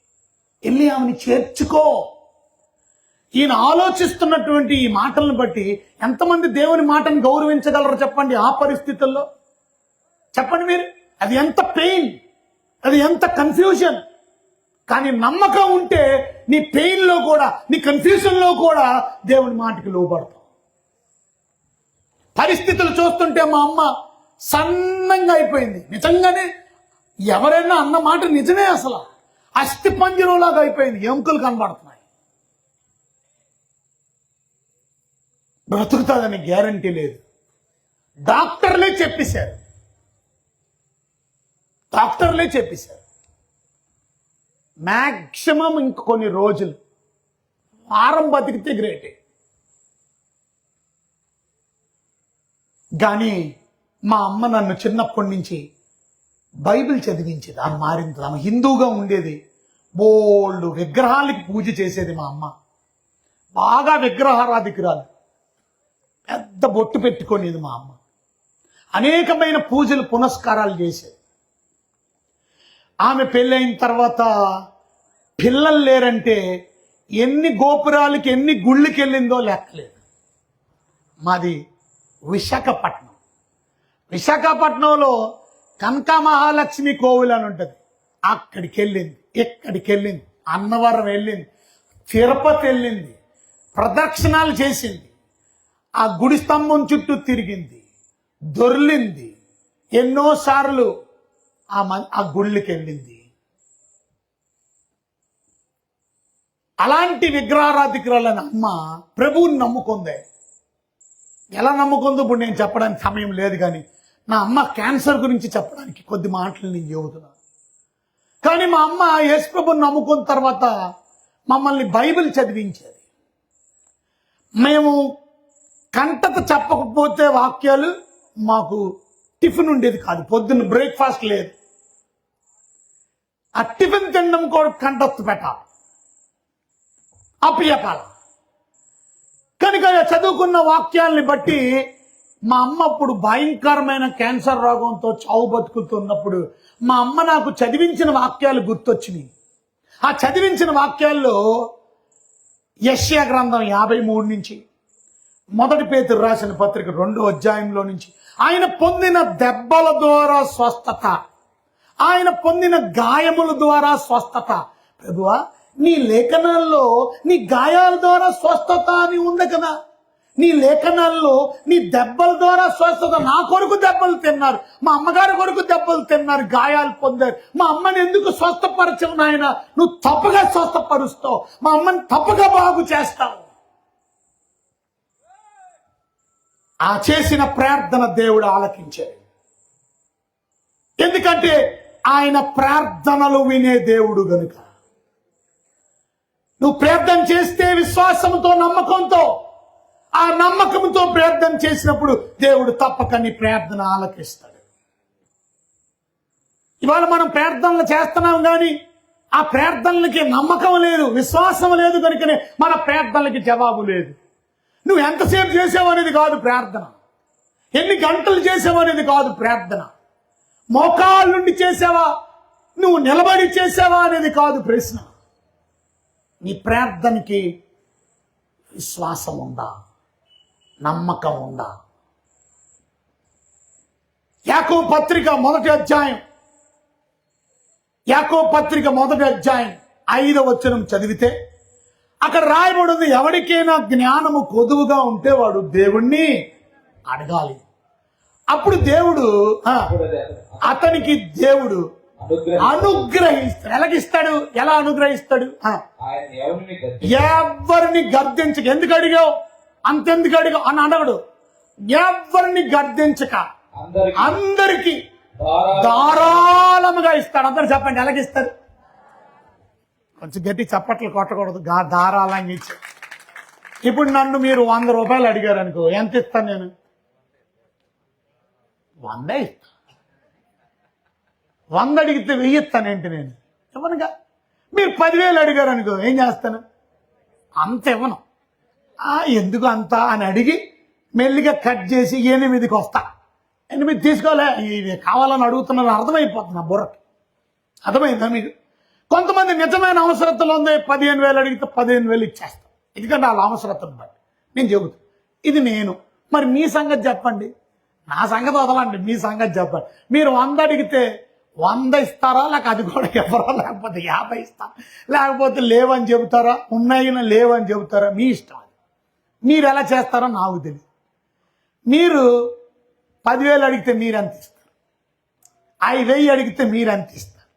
వెళ్ళి ఆమెని చేర్చుకో. ఈయన ఆలోచిస్తున్నటువంటి ఈ మాటలను బట్టి ఎంతమంది దేవుని మాటను గౌరవించగలరో చెప్పండి? ఆ పరిస్థితుల్లో చెప్పండి మీరు. అది ఎంత పెయిన్, అది ఎంత కన్ఫ్యూజన్. కానీ నమ్మకం ఉంటే నీ పెయిన్ లో కూడా, నీ కన్ఫ్యూజన్ లో కూడా దేవుని మాటకి లోబడతావు. పరిస్థితులు చూస్తుంటే మా అమ్మ సన్నంగా అయిపోయింది. నిజంగానే ఎవరైనా అన్న మాట నిజమే. అసలు అస్థి పంజరంలాగా అయిపోయింది, ఎముకలు కనబడుతున్నాయి. బ్రతుకుతుందని గ్యారంటీ లేదు. డాక్టర్లే చెప్పేశారు, మ్యాక్సిమం ఇంకొన్ని రోజులు, వారం బతికితే గ్రేటే. కానీ మా అమ్మ నన్ను చిన్నప్పటి నుంచి బైబిల్ చదివించేది. ఆమె మారింది. ఆమె హిందూగా ఉండేది. బోల్డ్ విగ్రహాలకి పూజ చేసేది మా అమ్మ. బాగా విగ్రహారాధికురాలు. పెద్ద బొట్టు పెట్టుకునేది మా అమ్మ. అనేకమైన పూజలు పునస్కారాలు చేసేది. ఆమె పెళ్ళైన తర్వాత పిల్లలు లేరంటే ఎన్ని గోపురాలకి, ఎన్ని గుళ్ళకి వెళ్ళిందో లెక్కలేదు. మాది విశాఖపట్నంలో కనక మహాలక్ష్మి కోవిల్ అని ఉంటుంది, అక్కడికి వెళ్ళింది, ఇక్కడికి వెళ్ళింది, అన్నవరం వెళ్ళింది, తిరుపతి వెళ్ళింది, ప్రదక్షిణాలు చేసింది, ఆ గుడి స్తంభం చుట్టూ తిరిగింది, దొర్లింది, ఎన్నోసార్లు ఆ గుళ్ళకి వెళ్ళింది. అలాంటి విగ్రహారాధికురాలైన అమ్మ ప్రభువుని నమ్ముకుందే. ఎలా నమ్ముకుందో ఇప్పుడు నేను చెప్పడానికి సమయం లేదు, కానీ నా అమ్మ క్యాన్సర్ గురించి చెప్పడానికి కొద్ది మాటలు నేను చెబుతున్నాను. కానీ మా అమ్మ యేసు ప్రభువుని నమ్ముకున్న తర్వాత మమ్మల్ని బైబిల్ చదివించేది. మేము కంటత చెప్పకపోతే వాక్యాలు మాకు టిఫిన్ ఉండేది కాదు, పొద్దున్న బ్రేక్ఫాస్ట్ లేదు. ఆ టిఫిన్ తినడం కూడా కంటొత్తు పెట్టాలి, అప్పచెప్పాల. కనుక చదువుకున్న వాక్యాల్ని బట్టి మా అమ్మ అప్పుడు భయంకరమైన క్యాన్సర్ రోగంతో చావు బతుకుతున్నప్పుడు మా అమ్మ నాకు చదివించిన వాక్యాలు గుర్తొచ్చినాయి. ఆ చదివించిన వాక్యాల్లో యెషయా గ్రంథం 53 నుంచి, మొదటి పేతురు రాసిన పత్రిక 2వ అధ్యాయంలో నుంచి, ఆయన పొందిన దెబ్బల ద్వారా స్వస్థత, ఆయన పొందిన గాయముల ద్వారా స్వస్థత. ప్రభువా, నీ లేఖనాల్లో నీ గాయాల ద్వారా స్వస్థత అని ఉంది కదా, నీ లేఖనాల్లో నీ దెబ్బల ద్వారా స్వస్థత. నా కొరకు దెబ్బలు తిన్నారు, మా అమ్మగారి కొరకు దెబ్బలు తిన్నారు, గాయాలు పొందారు. మా అమ్మని ఎందుకు స్వస్థపరచవు నాయన? నువ్వు తప్పగా స్వస్థపరుస్తావు, మా అమ్మని తప్పగా బాగు చేస్తావు. ఆ చేసిన ప్రార్థన దేవుడు ఆలకించాడు. ఎందుకంటే ఆయన ప్రార్థనలు వినే దేవుడు గనుక. నువ్వు ప్రార్థన చేస్తే విశ్వాసంతో, నమ్మకంతో, ఆ నమ్మకంతో ప్రార్థన చేసినప్పుడు దేవుడు తప్పక నీ ప్రార్థన ఆలకిస్తాడు. ఇవాళ మనం ప్రార్థనలు చేస్తున్నాం, కానీ ఆ ప్రార్థనలకి నమ్మకం లేదు, విశ్వాసం లేదు, కనుకనే మన ప్రార్థనలకి జవాబు లేదు. నువ్వు ఎంతసేపు చేసావు అనేది కాదు ప్రార్థన, ఎన్ని గంటలు చేసావు అనేది కాదు ప్రార్థన, మోకాళ్ళ నుండి చేసావా, నువ్వు నిలబడి చేసావా అనేది కాదు ప్రశ్న. నీ ప్రార్థనకి విశ్వాసం ఉందా, నమ్మకం ఉందా? యాకోబు పత్రిక మొదటి అధ్యాయం 5వ వచనం చదివితే అక్కడ రాయబడింది, ఎవరికైనా జ్ఞానము కొదువుగా ఉంటే వాడు దేవుణ్ణి అడగాలి, అప్పుడు దేవుడు అతనికి దేవుడు అనుగ్రహిస్తాడు. ఎలాగిస్తాడు? ఎలా అనుగ్రహిస్తాడు? ఎవరిని గర్దించక. ఎందుకు అడిగావు, అంతెందుకు అడిగావు అని అడగడు. ఎవరిని గర్దించక అందరికి ధారాళముగా ఇస్తాడు. అందరు చెప్పండి, ఎలాగిస్తాడు? కొంచెం గట్టి చప్పట్లు కొట్టకూడదు, ధారాళంగా ఇచ్చాడు. ఇప్పుడు నన్ను మీరు 100 రూపాయలు అడిగారు అనుకో, ఎంత ఇస్తాను నేను? 100 ఇస్తా. 100 అడిగితే 1000 ఇస్తానేంటి నేను? ఇవ్వనుగా. మీరు 10,000 అడిగారు అనుకో, ఏం చేస్తాను? అంత ఇవ్వను. ఎందుకు అంత అని అడిగి మెల్లిగా కట్ చేసి 8కి వస్తా. 8 తీసుకోలే, ఇది కావాలని అడుగుతున్నాను అర్థమైపోతుంది నా బుర్రకి. అర్థమైందా మీకు? కొంతమంది నిజమైన అవసరతలు ఉంది, 15,000 అడిగితే 15,000 ఇచ్చేస్తాం, ఎందుకంటే వాళ్ళ అవసరతను బట్టి. నేను చెబుతాను, ఇది నేను. మరి మీ సంగతి చెప్పండి, నా సంగతి వదలండి, మీ సంగతి చెప్పండి. మీరు 100 అడిగితే 100 ఇస్తారా, లేక అది కూడా ఎవరో, లేకపోతే 50 ఇస్తారా, లేకపోతే లేవని చెబుతారా, ఉన్నాయినా లేవని చెబుతారా? మీ ఇష్టం. అది మీరు ఎలా చేస్తారో నాకు తెలియదు. మీరు 10,000 అడిగితే మీరు ఎంత ఇస్తారు, 5,000 అడిగితే మీరు ఎంత ఇస్తారు?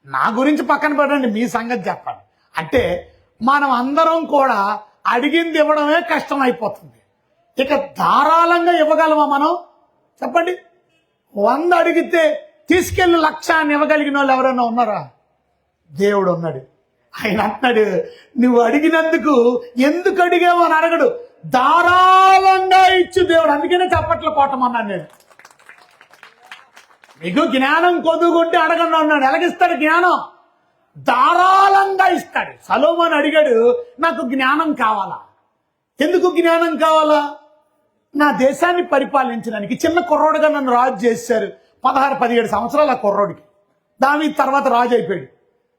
నా గురించి పక్కన పెట్టండి, మీ సంగతి చెప్పండి. అంటే మనం అందరం కూడా అడిగింది ఇవ్వడమే కష్టం అయిపోతుంది. ఇక ధారాళంగా ఇవ్వగలమా మనం? చెప్పండి. 100 అడిగితే తీసుకెళ్ళి 1,00,000 అని ఇవ్వగలిగిన వాళ్ళు ఎవరైనా ఉన్నారా? దేవుడు ఉన్నాడు. ఆయన అంటున్నాడు, నువ్వు అడిగినందుకు ఎందుకు అడిగావు అని అడగడు, ధారాళంగా ఇచ్చు దేవుడు. అందుకనే చప్పట్లు కొట్టమన్నాను నేను. మీకు జ్ఞానం కొద్దుకుంటే అడగండి అన్నాడు. ఎలాగిస్తాడు జ్ఞానం? ధారాళంగా ఇస్తాడు. సొలొమోను అడిగాడు, నాకు జ్ఞానం కావాలా. ఎందుకు జ్ఞానం కావాలా? నా దేశాన్ని పరిపాలించడానికి. చిన్న కుర్రోడుగా నన్ను రాజు చేశారు, 16-17 సంవత్సరాలు ఆ కుర్రోడికి. దావీదు తర్వాత రాజు అయిపోయాడు,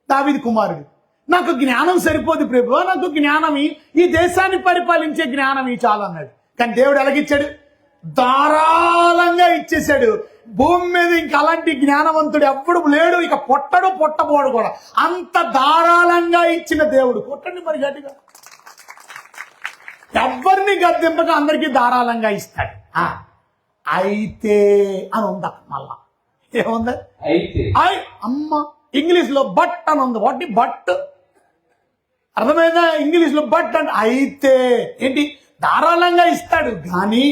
దావీదు కుమారుడు. నాకు జ్ఞానం సరిపోదు ప్రభువా, నాకు జ్ఞానమి, ఈ దేశాన్ని పరిపాలించే జ్ఞానమి చాలు అన్నాడు. కానీ దేవుడు ఎలాగిచ్చాడు? ధారాళంగా ఇచ్చేశాడు. భూమి మీద ఇంక అలాంటి జ్ఞానవంతుడు ఎప్పుడు లేడు, ఇక పుట్టడు పుట్టబోడు కూడా. అంత ధారాళంగా ఇచ్చిన దేవుడు. కొట్టండి మరి గట్టిగా. ఎవరిని గద్దెంపగా అందరికీ ధారాళంగా ఇస్తాడు. అయితే అని ఉంది మళ్ళా. ఏముంది? అయితే. అమ్మ ఇంగ్లీష్ లో బట్ అని ఉంది. వాటి బట్ అర్థమైందా? ఇంగ్లీష్ లో బట్ అంటే అయితే ఏంటి? ధారాళంగా ఇస్తాడు కానీ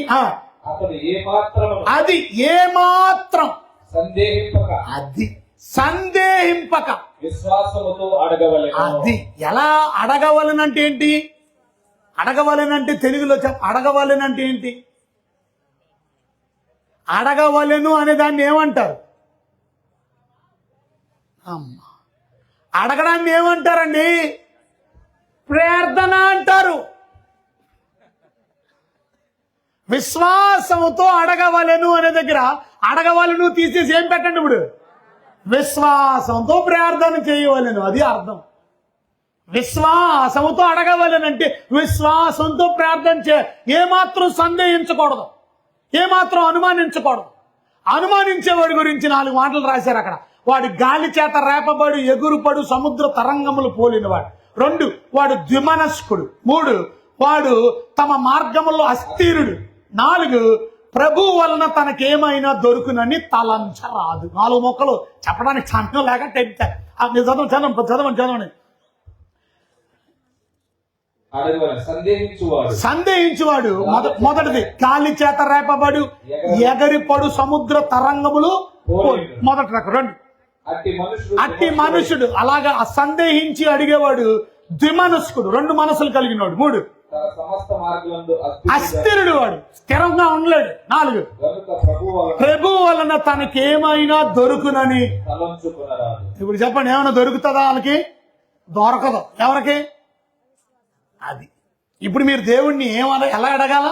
అతడు అది ఏమాత్రం సందేహింపక విశ్వాసముతో అడగవలెను. అది ఎలా అడగవలనంటే ఏంటి? అడగవలనంటే తెలుగులో అడగవలనంటే ఏంటి? అడగవలెను అనే దాన్ని ఏమంటారు? అమ్మ అడగడాన్ని ఏమంటారండి? ప్రార్థన అంటారు. విశ్వాసముతో అడగవలెను అనే దగ్గర అడగవలను తీసేసి ఏం పెట్టండి? ఇప్పుడు విశ్వాసంతో ప్రార్థన చేయవలెను, అది అర్థం. విశ్వాసముతో అడగవలనంటే విశ్వాసంతో ప్రార్థన ఏమాత్రం సందేహించకూడదు, ఏమాత్రం అనుమానించకూడదు. అనుమానించేవాడి గురించి 4 మాటలు రాశారు అక్కడ. వాడు గాలి చేత రేపబడు ఎగురుపడు సముద్ర తరంగములు పోలినవాడు. 2 వాడు ద్విమనస్కుడు. 3 వాడు తమ మార్గములో అస్థిరుడు. 4 ప్రభు వలన తనకేమైనా దొరుకునని తలంచరాదు. 4 మొక్కలు చెప్పడానికి సమయం లేక చదవండి. సందేహించువాడు మొదటిది గాలి చేత రేపబడు ఎగరిపడు సముద్ర తరంగములు మొదటి రకం. 2 అట్టి మనుషుడు. అలాగా సందేహించి అడిగేవాడు ద్విమనస్కుడు, 2 మనసులు కలిగినవాడు. 3 అస్థిరుడు, వాడు స్థిరంగా ఉండలేడు. 4 ప్రభు వలన తనకేమైనా దొరుకునని. ఇప్పుడు చెప్పండి, ఏమైనా దొరుకుతుందా? వాళ్ళకి దొరకదు. ఎవరికి? అది. ఇప్పుడు మీరు దేవుణ్ణి ఎలా అడగాల?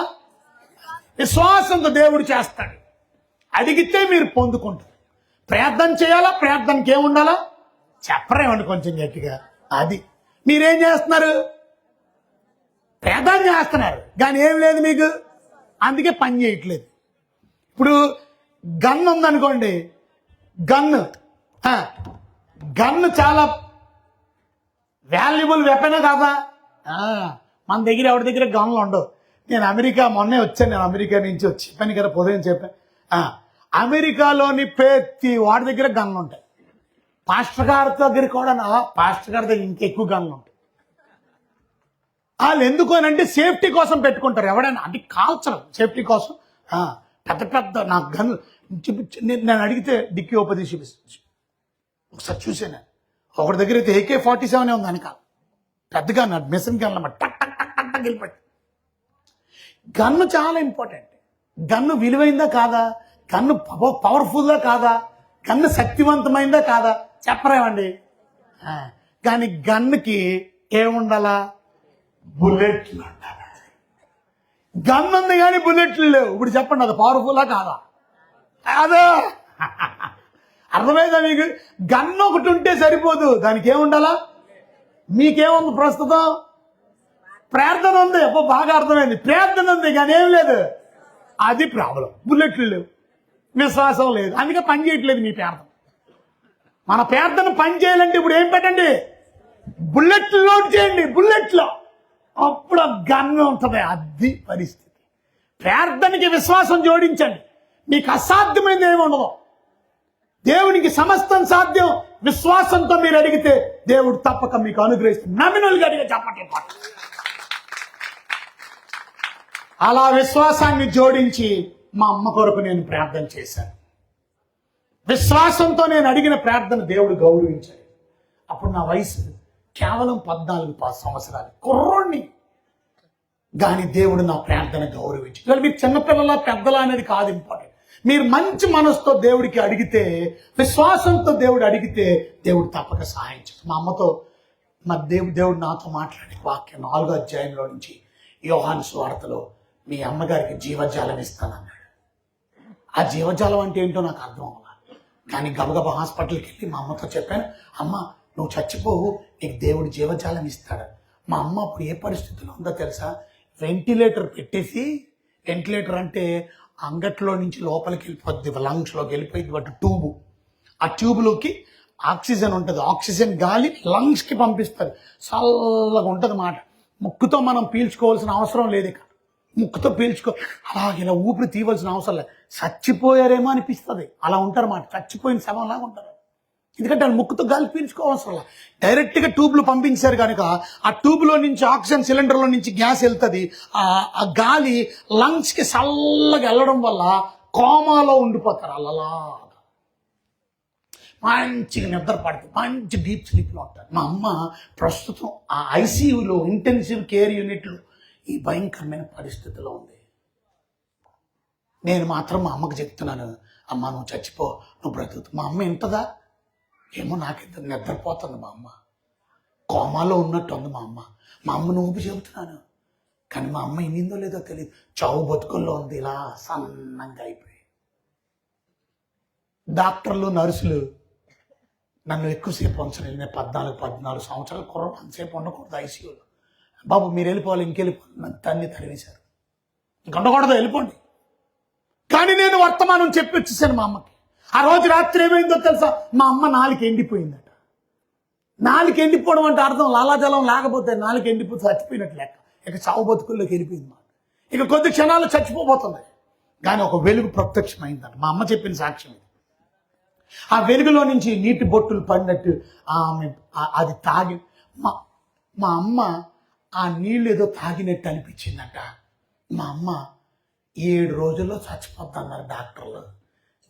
విశ్వాసంతో దేవుడు చేస్తాడు. అడిగితే మీరు పొందుకుంటారు. ప్రార్థన చేయాలా? ప్రార్థనకి ఏముండాలా? చెప్పరేమండి కొంచెం గట్టిగా. అది మీరేం చేస్తున్నారు? ప్రార్థన చేస్తున్నారు కానీ ఏం లేదు మీకు, అందుకే పని చేయట్లేదు. ఇప్పుడు గన్ ఉందనుకోండి, గన్ను చాలా వాల్యుబుల్ వెపనే కాదా? మన దగ్గర ఎవరి దగ్గర గన్లు ఉండవు. నేను మొన్నే వచ్చాను. నేను అమెరికా నుంచి వచ్చి చెప్పాను కదా, ఉదయం చెప్పాను. అమెరికాలోని ప్రతి వాడి దగ్గర గన్లు ఉంటాయి. పాస్టర్ గారి దగ్గర కూడా, పాస్టర్ గారి దగ్గర ఇంకెక్కువ గన్లు ఉంటాయి. వాళ్ళు ఎందుకు అని అంటే సేఫ్టీ కోసం పెట్టుకుంటారు. ఎవడైనా అంటే కాల్చరు, సేఫ్టీ కోసం. పెద్ద పెద్ద నాకు గన్లు నేను అడిగితే డిక్కీ ఓపెన్ చూపిస్తాను. ఒకసారి చూసాను. ఒకటి దగ్గర అయితే AK-47 ఉంది వెనకాల. పెద్దగా మిషన్ గన్లు టక్ టక్ టక్ టక్ టక్ వెళ్ళిపోయి. గన్ను చాలా ఇంపార్టెంట్. గన్ను విలువైందా కాదా? గన్ను పవర్ఫుల్దా కాదా? గన్ను శక్తివంతమైందా కాదా? చెప్పరేమండి. కానీ గన్నుకి ఏముండాలా? బుల్లెట్లు ఉండాలి. గన్ ఉంది కానీ బుల్లెట్లు లేవు. ఇప్పుడు చెప్పండి, అది పవర్ఫుల్లా కాదా? అదో అర్థమైందా మీకు? గన్ను ఒకటి ఉంటే సరిపోదు, దానికి ఏముండాలా? మీకేముంది ప్రస్తుతం? ప్రార్థన ఉంది. బాగా అర్థమైంది. ప్రార్థన ఉంది కానీ ఏం లేదు, అది ప్రాబ్లం. బుల్లెట్లు లేవు, విశ్వాసం లేదు, అందుకే పని చేయట్లేదు మీ ప్రార్థన. మన ప్రార్థన పని చేయాలంటే ఇప్పుడు ఏం పెట్టండి? బుల్లెట్లు లోడ్ చేయండి. బుల్లెట్లో అప్పుడు గన్ను ఉంటుంది. అది పరిస్థితి. ప్రార్థనకి విశ్వాసం జోడించండి. మీకు అసాధ్యమైనది ఏమి ఉండదు. దేవునికి సమస్తం సాధ్యం. విశ్వాసంతో మీరు అడిగితే దేవుడు తప్పక మీకు అనుగ్రహిస్తుంది. నమ్మినోళ్ళుగా అడిగే చెప్పట్లేదు. అలా విశ్వాసాన్ని జోడించి మా అమ్మ కొరకు నేను ప్రార్థన చేశాను. విశ్వాసంతో నేను అడిగిన ప్రార్థన దేవుడు గౌరవించాడు. అప్పుడు నా వయసు కేవలం 14 సంవత్సరాలు కుర్రోడిని. కానీ దేవుడు నా ప్రార్థన గౌరవించాడు. మీరు చిన్నపిల్లల పెద్దల అనేది కాదు ఇంపార్టెంట్. మీరు మంచి మనసుతో దేవుడికి అడిగితే, విశ్వాసంతో దేవుడు అడిగితే దేవుడు తప్పక సహాయం చేస్తాడు. మా అమ్మతో దేవుడు నాతో మాట్లాడే వాక్యం 4వ అధ్యాయంలో నుంచి యోహాను సువార్తలో మీ అమ్మగారికి జీవజాలం ఇస్తానన్నాడు. ఆ జీవజాలం అంటే ఏంటో నాకు అర్థం అవ్వాలి. కానీ గబగబా హాస్పిటల్కి వెళ్ళి మా అమ్మతో చెప్పాను, అమ్మ నువ్వు చచ్చిపోవు, నీకు దేవుడు జీవజాలం ఇస్తాడు. మా అమ్మ అప్పుడు ఏ పరిస్థితిలో ఉందో తెలుసా? వెంటిలేటర్ పెట్టేసి, వెంటిలేటర్ అంటే అంగట్లో నుంచి లోపలికి వెళ్ళిపోద్ది, లంగ్స్లోకి వెళ్ళిపోయింది వాటి ట్యూబు. ఆ ట్యూబ్లోకి ఆక్సిజన్ ఉంటుంది, ఆక్సిజన్ గాలి లంగ్స్కి పంపిస్తుంది. చల్లగా ఉంటుంది మాట. ముక్కుతో మనం పీల్చుకోవాల్సిన అవసరం లేదు. ఇక ముక్కుతో పీల్చుకో అలా ఇలా ఊపిరి తీయవలసిన అవసరం లేదు. చచ్చిపోయారేమో అనిపిస్తుంది. అలా ఉంటారు మాట, చచ్చిపోయిన శవంలాగా ఉంటారు. ఎందుకంటే వాళ్ళు ముక్కుతో గాలి పీల్చుకోవాల్సిన డైరెక్ట్గా ట్యూబ్లు పంపించారు కనుక ఆ ట్యూబ్లో నుంచి ఆక్సిజన్ సిలిండర్లో నుంచి గ్యాస్ వెళ్తుంది. ఆ గాలి లంగ్స్కి చల్లగా వెళ్ళడం వల్ల కోమాలో ఉండిపోతారు. అలా మంచిగా నిద్ర పడుతుంది, మంచి డీప్ స్లీప్లో ఉంటారు. మా అమ్మ ప్రస్తుతం ఆ ఐసీయూలో, ఇంటెన్సివ్ కేర్ యూనిట్లో ఈ భయంకరమైన పరిస్థితిలో ఉంది. నేను మాత్రం మా అమ్మకు చెప్తున్నాను, అమ్మ నువ్వు చచ్చిపో, నువ్వు బ్రతుకు. మా అమ్మ ఎంతదా ఏమో, నాకిద్దరు నిద్రపోతుంది. మా అమ్మ కోమాలో ఉన్నట్టు ఉంది. మా అమ్మను ఊపి చెబుతున్నాను, కానీ మా అమ్మ ఇనిందో లేదో తెలియదు. చావు బతుకుల్లో ఉంది, ఇలా సన్నంగా అయిపోయి. డాక్టర్లు, నర్సులు నన్ను ఎక్కువసేపు ఉంచలేదు. నేను 14 సంవత్సరాలు కుర్ర, అంతసేపు ఉండకూడదు ఐసీయూలో. బాబు మీరు వెళ్ళిపోవాలి, ఇంకెళ్ళిపోవాలి. నన్ను తన్ని తరివేశారు. ఇంకొండకూడదు, వెళ్ళిపోండి. కానీ నేను వర్తమానం చెప్పి వచ్చేసాను మా అమ్మకి. ఆ రోజు రాత్రి ఏమైందో తెలుసా? మా అమ్మ నాలుక ఎండిపోయిందట. నాలుక ఎండిపోవడం అంటే అర్థం లాలాజలం లేకపోతే నాలుక ఎండిపోతే చచ్చిపోయినట్టు లెక్క. ఇక చావు బతుకుల్లోకి వెళ్ళిపోయింది మాట. ఇక కొద్ది క్షణాలు చచ్చిపోబోతుంది. కానీ ఒక వెలుగు ప్రత్యక్షమైందట. మా అమ్మ చెప్పిన సాక్ష్యం ఇది. ఆ వెలుగులో నుంచి నీటి బొట్టులు పడినట్టు ఆమె అది తాగి, మా అమ్మ ఆ నీళ్ళు ఏదో తాగినట్టు అనిపించిందట. మా అమ్మ 7 రోజుల్లో చచ్చిపోద్దన్నారు డాక్టర్లు.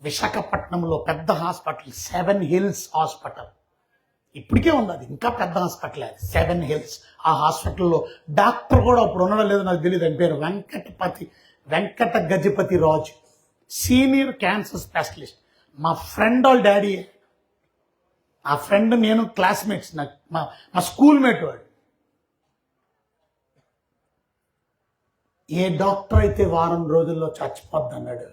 విశాఖపట్నంలో పెద్ద హాస్పిటల్, 7 హిల్స్ హాస్పిటల్, ఇప్పటికే ఉంది. అది ఇంకా పెద్ద హాస్పిటల్, అది 7 హిల్స్. ఆ హాస్పిటల్లో డాక్టర్ కూడా ఇప్పుడు ఉండడం లేదు, నాకు తెలియదు. అని పేరు వెంకట గజపతి రాజు, సీనియర్ క్యాన్సర్ స్పెషలిస్ట్. మా ఫ్రెండ్ వాళ్ళ డాడీ. ఆ ఫ్రెండ్ నేను క్లాస్మేట్స్, నాకు మా స్కూల్ మేట్ వాడు. ఏ డాక్టర్ అయితే వారం రోజుల్లో చచ్చిపోద్ది అన్నాడు,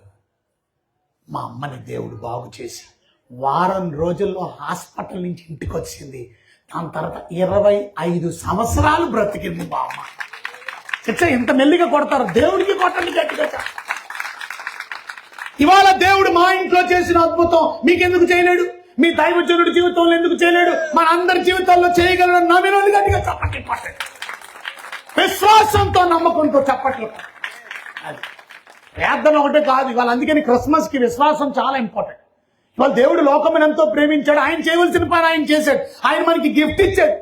మా అమ్మని దేవుడు బాగు చేసి వారం రోజుల్లో హాస్పిటల్ నుంచి ఇంటికి వచ్చింది. దాని తర్వాత 25 సంవత్సరాలు బ్రతికింది మా అమ్మ. చచ్చా ఇంత మెల్లిగా కొడతారు, దేవుడికి కొట్టండి గట్టిగా. ఇవాళ దేవుడు మా ఇంట్లో చేసిన అద్భుతం మీకెందుకు చేయలేడు? మీ దైవజనుడి జీవితంలో ఎందుకు చేయలేడు? మన అందరి జీవితాల్లో చేయగలడు. నమ్మినోళ్ళు గట్టిగా చప్పట్లు పట్టండి, విశ్వాసంతో, నమ్మకంతో చప్పట్లు. అది ప్రార్థన ఒకటే కాదు ఇవాళ. అందుకని క్రిస్మస్కి విశ్వాసం చాలా ఇంపార్టెంట్. ఇవాళ దేవుడు లోకమును ఎంతో ప్రేమించాడు, ఆయన చేయవలసిన పని ఆయన చేశాడు. ఆయన మనకి గిఫ్ట్ ఇచ్చాడు.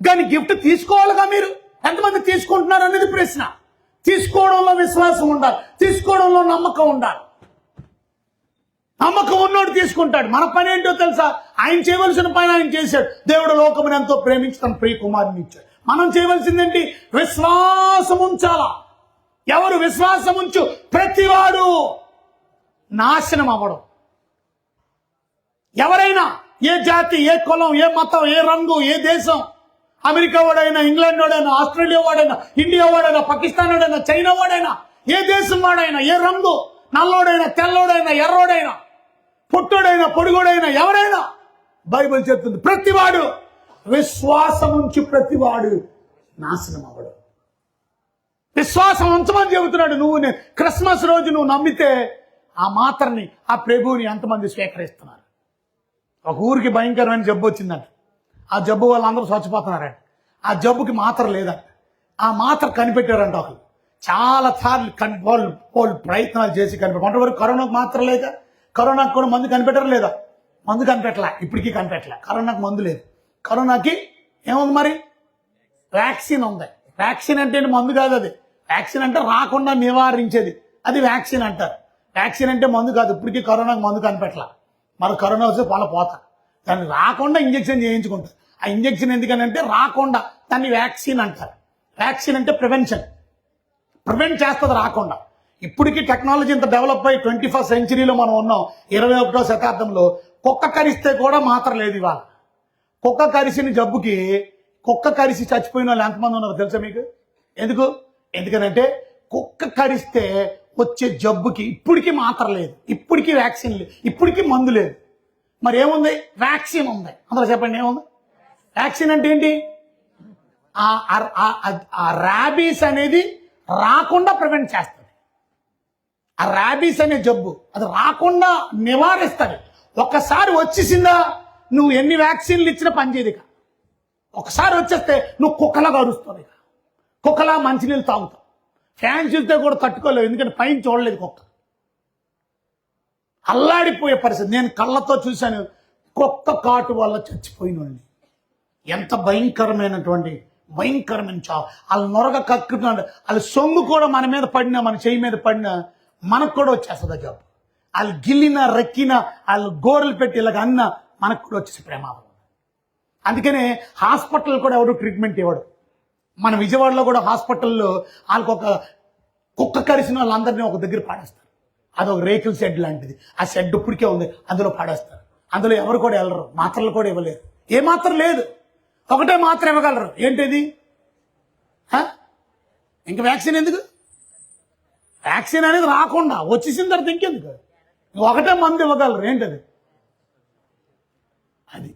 కానీ గిఫ్ట్ తీసుకోవాలిగా. మీరు ఎంతమంది తీసుకుంటున్నారు అనేది ప్రశ్న. తీసుకోవడంలో విశ్వాసం ఉండాలి, తీసుకోవడంలో నమ్మకం ఉండాలి. నమ్మకం ఉన్నోడు తీసుకుంటాడు. మన పని ఏంటో తెలుసా? ఆయన చేయవలసిన పని ఆయన చేశాడు. దేవుడు లోకమును ఎంతో ప్రేమించి తన ప్రియ కుమారుని ఇచ్చాడు. మనం చేయవలసిందేంటి? విశ్వాసం ఉంచాలా. ఎవరు విశ్వాసం ఉంచు ప్రతివాడు నాశనం అవ్వడం. ఎవరైనా, ఏ జాతి, ఏ కులం, ఏ మతం, ఏ రంగు, ఏ దేశం, అమెరికా వాడైనా, ఇంగ్లాండ్ వాడైనా, ఆస్ట్రేలియా వాడైనా, ఇండియా వాడైనా, పాకిస్తాన్ వాడైనా, చైనా వాడైనా, ఏ దేశం వాడైనా, ఏ రంగు, నల్లోడైనా, తెల్లోడైనా, ఎర్రోడైనా, పుట్టుడైనా, పొడుగుడైనా, ఎవరైనా, బైబిల్ చెప్తుంది ప్రతివాడు విశ్వాసం ఉంచి ప్రతివాడు నాశనం అవ్వడు. విశ్వాసం ఉంచమని చెబుతున్నాడు. నేను క్రిస్మస్ రోజు నువ్వు నమ్మితే ఆ మాత్రని, ఆ ప్రభువుని ఎంతమంది స్వీకరిస్తున్నారు? ఒక ఊరికి భయంకరమైన జబ్బు వచ్చిందంట. ఆ జబ్బు వాళ్ళందరూ చచ్చిపోతున్నారంట. ఆ జబ్బుకి మాత్ర లేదంట. ఆ మాత్ర కనిపెట్టారంట ఒకరు. చాలా సార్లు వాళ్ళు ప్రయత్నాలు చేసి కనిపెట్టారు. కొంతవరకు కరోనాకు మాత్ర లేక, కరోనాకు కూడా మందు కనిపెట్టారు లేదా? మందు కనిపెట్టలే, ఇప్పటికీ కనిపెట్టలే. కరోనాకు మందు లేదు. కరోనాకి ఏముంది మరి? వ్యాక్సిన్ ఉంది. వ్యాక్సిన్ అంటే మందు కాదు. అది వ్యాక్సిన్ అంటే రాకుండా నివారించేది, అది వ్యాక్సిన్ అంటారు. వ్యాక్సిన్ అంటే మందు కాదు. ఇప్పటికీ కరోనాకు మందు కనిపెట్టలే. మరి కరోనా వస్తే పోతా, దాన్ని రాకుండా ఇంజక్షన్ చేయించుకుంటారు. ఆ ఇంజక్షన్ ఎందుకనంటే రాకుండా, దాన్ని వ్యాక్సిన్ అంటారు. వ్యాక్సిన్ అంటే ప్రివెంట్ చేస్తుంది రాకుండా. ఇప్పటికీ టెక్నాలజీ ఇంత డెవలప్ అయ్యి 21st సెంచరీలో మనం ఉన్నాం. 21వ శతాబ్దంలో కుక్క కరిస్తే కూడా మాత్ర లేదు ఇవాళ. కుక్క కరిసిన జబ్బుకి, కుక్క కరిసి చచ్చిపోయిన వాళ్ళు ఎంతమంది ఉన్నారు తెలుసా మీకు? ఎందుకనంటే కుక్క కరిస్తే వచ్చే జబ్బుకి ఇప్పటికీ మాత్ర లేదు, ఇప్పటికీ వ్యాక్సిన్ లేదు, ఇప్పటికీ మందు లేదు. మరి ఏముంది? వ్యాక్సిన్ ఉంది. అందరూ చెప్పండి ఏముంది? వ్యాక్సిన్ అంటే ఏంటి? ఆ ర్యాబీస్ అనేది రాకుండా ప్రివెంట్ చేస్తుంది. ఆ ర్యాబీస్ అనే జబ్బు అది రాకుండా నివారిస్తుంది. ఒక్కసారి వచ్చేసిందా నువ్వు ఎన్ని వ్యాక్సిన్లు ఇచ్చినా పనిచేయదు. ఇక ఒకసారి వచ్చేస్తే నువ్వు కుక్కలాగా అరుస్తావు, ఇక కుక్కలా మంచినీళ్ళు తాగుతావు. ఫ్యాన్ చూస్తే కూడా తట్టుకోలేవు, ఎందుకంటే పైన చూడలేదు. కుక్క అల్లాడిపోయే పరిస్థితి. నేను కళ్ళతో చూశాను కుక్క కాటు వల్ల చచ్చిపోయిన వాళ్ళని. ఎంత భయంకరమైన చావు. వాళ్ళు నొరగ కక్కుతున్నాడు, వాళ్ళ సొమ్ము కూడా మన మీద పడినా, మన చెయ్యి మీద పడినా మనకు కూడా వచ్చేస్తుంది జబ్బు. వాళ్ళు గిల్లిన రెక్కిన, వాళ్ళు గోరలు పెట్టి ఇలాగ అన్న మనకు కూడా వచ్చేసి ప్రమాదం. అందుకనే హాస్పిటల్ కూడా ఎవరు ట్రీట్మెంట్ ఇవ్వడు. మన విజయవాడలో కూడా హాస్పిటల్లో వాళ్ళకి ఒక కుక్క కరిసిన వాళ్ళందరినీ ఒక దగ్గర పాడేస్తారు. అదొక రేకుల షెడ్ లాంటిది. ఆ షెడ్ ఇప్పటికే ఉంది, అందులో పాడేస్తారు. అందులో ఎవరు కూడా వెళ్ళరు, మాత్రలు కూడా ఇవ్వలేరు. ఏ మాత్రం లేదు, ఒకటే మాత్రం ఇవ్వగలరు. ఏంటిది? ఇంకా వ్యాక్సిన్ ఎందుకు? వ్యాక్సిన్ అనేది రాకుండా వచ్చేసిన తర్వాత ఇంకెందుకు? ఒకటే మందు ఇవ్వగలరు. ఏంటది? అది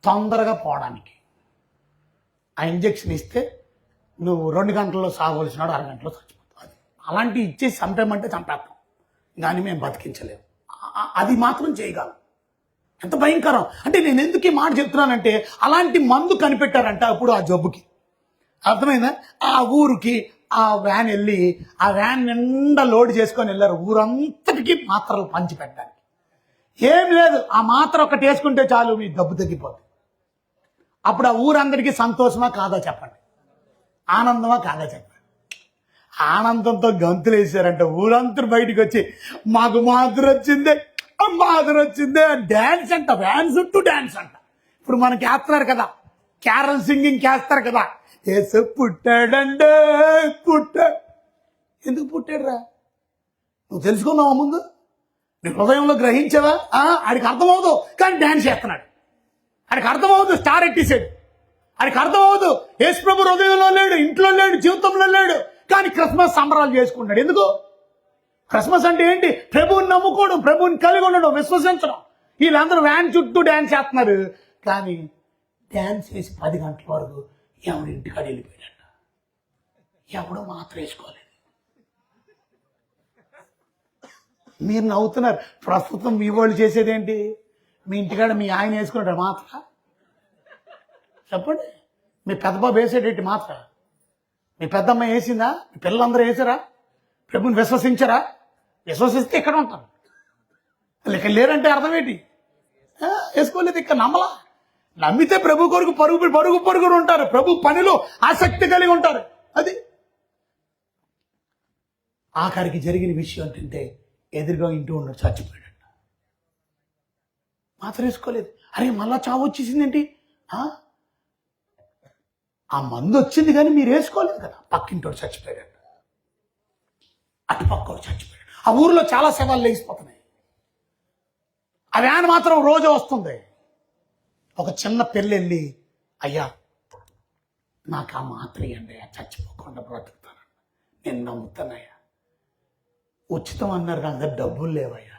తొందరగా పోవడానికి. ఆ ఇంజెక్షన్ ఇస్తే నువ్వు 2 గంటల్లో సాగవలసినాడు 6 గంటల్లో చచ్చిపోతావు. అది అలాంటివి ఇచ్చేసి చంపేమంటే చంపేస్తాం, కానీ మేము బతికించలేము. అది మాత్రం చేయగలం. ఎంత భయంకరం అంటే, నేను ఎందుకు ఈ మాట చెప్తున్నానంటే, అలాంటి మందు కనిపెట్టారంట అప్పుడు ఆ జబ్బుకి. అర్థమైందా? ఆ ఊరికి ఆ వ్యాన్ వెళ్ళి ఆ వ్యాన్ నిండా లోడ్ చేసుకొని వెళ్ళారు ఊరంతటికి మాత్రలు పంచి పెట్టడానికి. ఏం లేదు, ఆ మాత్ర ఒకటి వేసుకుంటే చాలు మీ డబ్బు తగ్గిపోతుంది. అప్పుడు ఆ ఊరందరికీ సంతోషమా కాదా చెప్పండి, ఆనందమా కాదా చెప్పండి. ఆనందంతో గంతులు వేసారంట. ఊరంతా బయటకు వచ్చి మాకు మాత్ర వచ్చిందే డాన్స్ అంట, వ్యాన్ చుట్టూ డాన్స్ అంట. ఇప్పుడు మనకి వేస్తున్నారు కదా, క్యారల్ సింగింగ్ చేస్తారు కదా, ఏసు పుట్టాడంటే ఎందుకు పుట్టాడు రా? నువ్వు తెలుసుకుందావా ముందు? నీ హృదయంలో గ్రహించావా? ఆడికి అర్థమవుదు, కానీ డాన్స్ చేస్తున్నాడు. ఆడికి అర్థమవుదు, స్టార్ ఎట్టేసాడు. ఆడికి అర్థమవుదు, యేసు ప్రభు హృదయంలో లేడు, ఇంట్లో లేడు, జీవితంలో లేడు, కానీ క్రిస్మస్ సంబరాలు చేసుకున్నాడు. ఎందుకు? క్రిస్మస్ అంటే ఏంటి? ప్రభువుని నమ్ముకోవడం, ప్రభువుని కలిగి ఉండడం, విశ్వసించడం. వీళ్ళందరూ వ్యాన్ చుట్టూ డ్యాన్స్ చేస్తున్నారు, కానీ డ్యాన్స్ చేసి 10 గంటల వరకు ఎవడు ఇంటికాడ వెళ్ళిపోయాడంట. ఎవడో మాత్రం వేసుకోలేదు. మీరు నవ్వుతున్నారు. ప్రస్తుతం మీ వాళ్ళు చేసేదేంటి? మీ ఇంటికాడ మీ ఆయన వేసుకున్నాడు మాత్ర? చెప్పండి. మీ పెద్దబాబు వేసేటట్టు మాత్ర? మీ పెద్దమ్మ వేసిందా? మీ పిల్లలందరూ వేసారా? ప్రభుని విశ్వసించరా? విశ్వసిస్తే ఇక్కడ ఉంటారు, ఇక్కడ లేరంటే అర్థం ఏంటి? వేసుకోలేదు, ఇక్కడ నమ్మలా. నమ్మితే ప్రభు కొరకు పరుగురు ఉంటారు, ప్రభు పనిలో ఆసక్తి కలిగి ఉంటారు. అది ఆఖరికి జరిగిన విషయం ఏంటంటే, ఎదురుగా ఇంటూ ఉన్నాడు, చచ్చిపోయాడంట. మాత్రం వేసుకోలేదు. అరే మళ్ళా చావు వచ్చేసిందేంటి? ఆ మందు వచ్చింది కానీ మీరు వేసుకోలేదు కదా. పక్కింటోడు చచ్చిపోయాడంట, అటుపక్కోడు చచ్చిపోయాడు. ఆ ఊరిలో చాలా శవాలు లేచిపోతున్నాయి. ఆ వ్యాన్ మాత్రం రోజు వస్తుంది. ఒక చిన్న పెళ్ళి, అయ్యా నాకు ఆ మాత్ర ఇవ్వండి, చచ్చిపోకుండా బ్రతుకుతాను, నేను నమ్ముతానయ్యా. ఉచితం అన్నారు, నా దగ్గర డబ్బులు లేవయ్యా.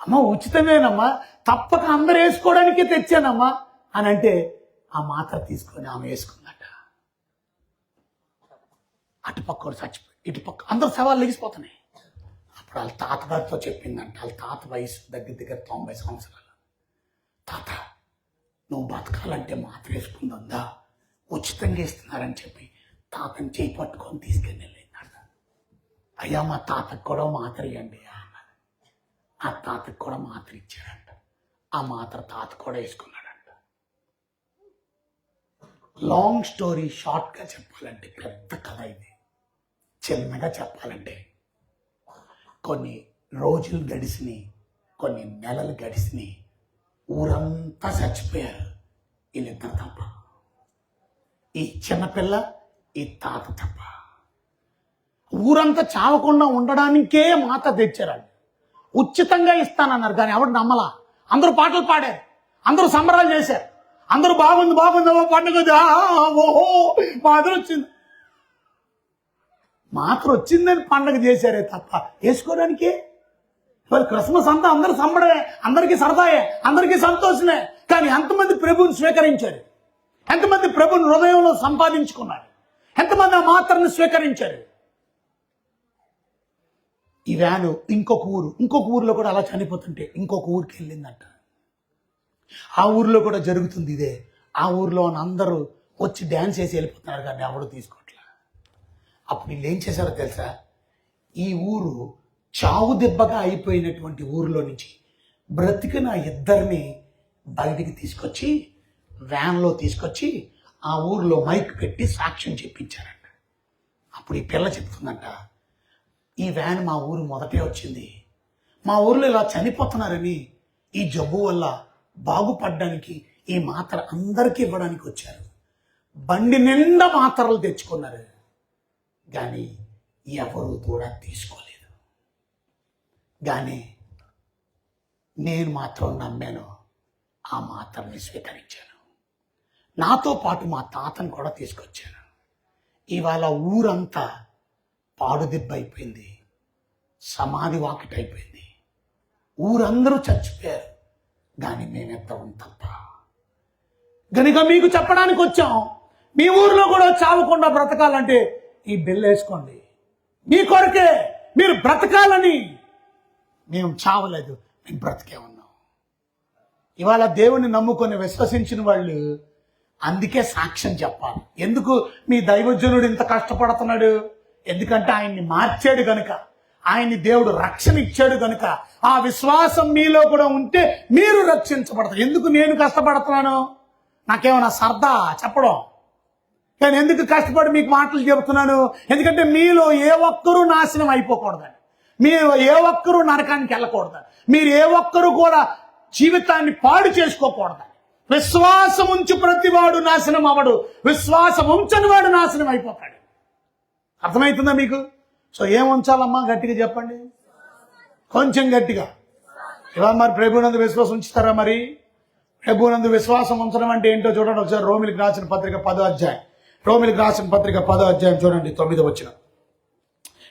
అమ్మ ఉచితమేనమ్మా, తప్పక అందరు వేసుకోవడానికే తెచ్చానమ్మా అని అంటే, ఆ మాత్ర తీసుకొని ఆమె వేసుకుందట. అటుపక్కడు చచ్చిపోయి, ఇటుపక్క అందరు శవాలు లెగిసిపోతున్నాయి. అప్పుడు వాళ్ళ తాతగారితో చెప్పిందంట. వాళ్ళ తాత వయసు దగ్గర 90 సంవత్సరాలు. తాత, నువ్వు బతకాలంటే మాత్ర వేసుకుందా, ఉచితంగా ఇస్తున్నారని చెప్పి తాతని చేయి పట్టుకొని తీసుకెళ్ళి వెళ్ళిందంట. అయ్యా మా తాతకు కూడా మాత్ర ఇవ్వండి అన్నది. ఆ తాతకు కూడా మాత్ర ఇచ్చాడంట. ఆ మాత్ర తాత కూడా వేసుకున్నాడంట. లాంగ్ స్టోరీ షార్ట్గా చెప్పాలంటే, పెద్ద కథ ఇది. చిన్నగా చెప్పాలంటే, కొన్ని రోజులు గడిచినాయి, కొన్ని నెలలు గడిచినాయి, ఊరంతా చచ్చిపోయారు. వీళ్ళిద్దరు తప్ప, ఈ చిన్నపిల్ల, ఈ తాత తప్ప. ఊరంతా చావకుండా ఉండడానికే మాత తెచ్చారు. ఉచితంగా ఇస్తానన్నారు, కానీ ఎవరు నమ్మలా. అందరూ పాటలు పాడారు, అందరూ సంబరాలు చేశారు, అందరూ బాగుంది పండుగ, ఓహో మాత్రం వచ్చింది. మాత్రం వచ్చిందని పండుగ చేశారే తప్ప వేసుకోవడానికి. మరి క్రిస్మస్ అంతా అందరూ సంబడమే, అందరికీ సరదాయే, అందరికీ సంతోషమే. కానీ ఎంతమంది ప్రభువుని స్వీకరించారు? ఎంతమంది ప్రభువుని హృదయంలో సంపాదించుకున్నారు? ఎంతమంది ఆ మాత్రను స్వీకరించారు? ఈ వ్యాను ఇంకొక ఊరిలో కూడా అలా చనిపోతుంటే ఇంకొక ఊరికి వెళ్ళిందంట. ఆ ఊరిలో కూడా జరుగుతుంది ఇదే. ఆ ఊరిలో అందరూ వచ్చి డ్యాన్స్ వేసి వెళ్ళిపోతున్నారు, కానీ ఎవరు తీసుకోవట్లే. అప్పుడు వీళ్ళు ఏం చేశారో తెలుసా? ఈ ఊరు చావు దెబ్బగా అయిపోయినటువంటి ఊరిలో నుంచి బ్రతికిన ఇద్దరిని బయటికి తీసుకొచ్చి వ్యాన్లో తీసుకొచ్చి ఆ ఊరిలో మైక్ పెట్టి సాక్ష్యం చెప్పించారంట. అప్పుడు ఈ పిల్ల చెప్తుందంట, ఈ వ్యాన్ మా ఊరు మొదటే వచ్చింది, మా ఊర్లో ఇలా చనిపోతున్నారని ఈ జబ్బు వల్ల బాగుపడడానికి ఈ మాత్ర అందరికీ ఇవ్వడానికి వచ్చారు. బండి నిండా మాత్రలు తెచ్చుకున్నారు, కానీ ఎవరు కూడా తీసుకోలేదు. కానీ నేను మాత్రం నమ్మాను, ఆ మాత్రని స్వీకరించాను. నాతో పాటు మా తాతను కూడా తీసుకొచ్చాను. ఇవాళ ఊరంతా పాడుదిబ్బ అయిపోయింది, సమాధి వాకిట్ అయిపోయింది, ఊరందరూ చచ్చిపోయారు, కానీ మేమెత్తడం తప్ప. గనుక మీకు చెప్పడానికి వచ్చాం, మీ ఊరిలో కూడా చావకుండా బ్రతకాలంటే ఈ బిల్ వేసుకోండి. మీ కొరకే మీరు బ్రతకాలని. మేము చావలేదు, మేము బ్రతికే ఉన్నాం. ఇవాళ దేవుని నమ్ముకొని విశ్వసించిన వాళ్ళు అందుకే సాక్ష్యం చెప్పాలి. ఎందుకు మీ దైవజనుడు ఇంత కష్టపడుతున్నాడు? ఎందుకంటే ఆయన్ని మార్చాడు గనుక, ఆయన్ని దేవుడు రక్షణ ఇచ్చాడు గనుక. ఆ విశ్వాసం మీలో కూడా ఉంటే మీరు రక్షించబడతారు. ఎందుకు నేను కష్టపడుతున్నాను? నాకేమన్నా సరదా చెప్పడం? కానీ ఎందుకు కష్టపడి మీకు మాటలు చెబుతున్నాను? ఎందుకంటే మీలో ఏ ఒక్కరూ నాశనం అయిపోకూడదని, మీరు ఏ ఒక్కరూ నరకానికి వెళ్ళకూడదని, మీరు ఏ ఒక్కరూ కూడా జీవితాన్ని పాడు చేసుకోకూడదని. విశ్వాసం ఉంచి ప్రతివాడు నాశనం అవడు, విశ్వాసం ఉంచని వాడు నాశనం అయిపోతాడు. అర్థమవుతుందా మీకు? సో ఏం ఉంచాలమ్మా? గట్టిగా చెప్పండి, కొంచెం గట్టిగా. ఇవాళ మరి ప్రభునందు విశ్వాసం ఉంచుతారా? మరి ప్రభునందు విశ్వాసం ఉంచడం అంటే ఏంటో చూడండి ఒకసారి. రోమిలికి రాసిన పత్రిక 10వ అధ్యాయం, రోమిలికి రాసిన పత్రిక 10వ అధ్యాయం చూడండి 9వ వచనం.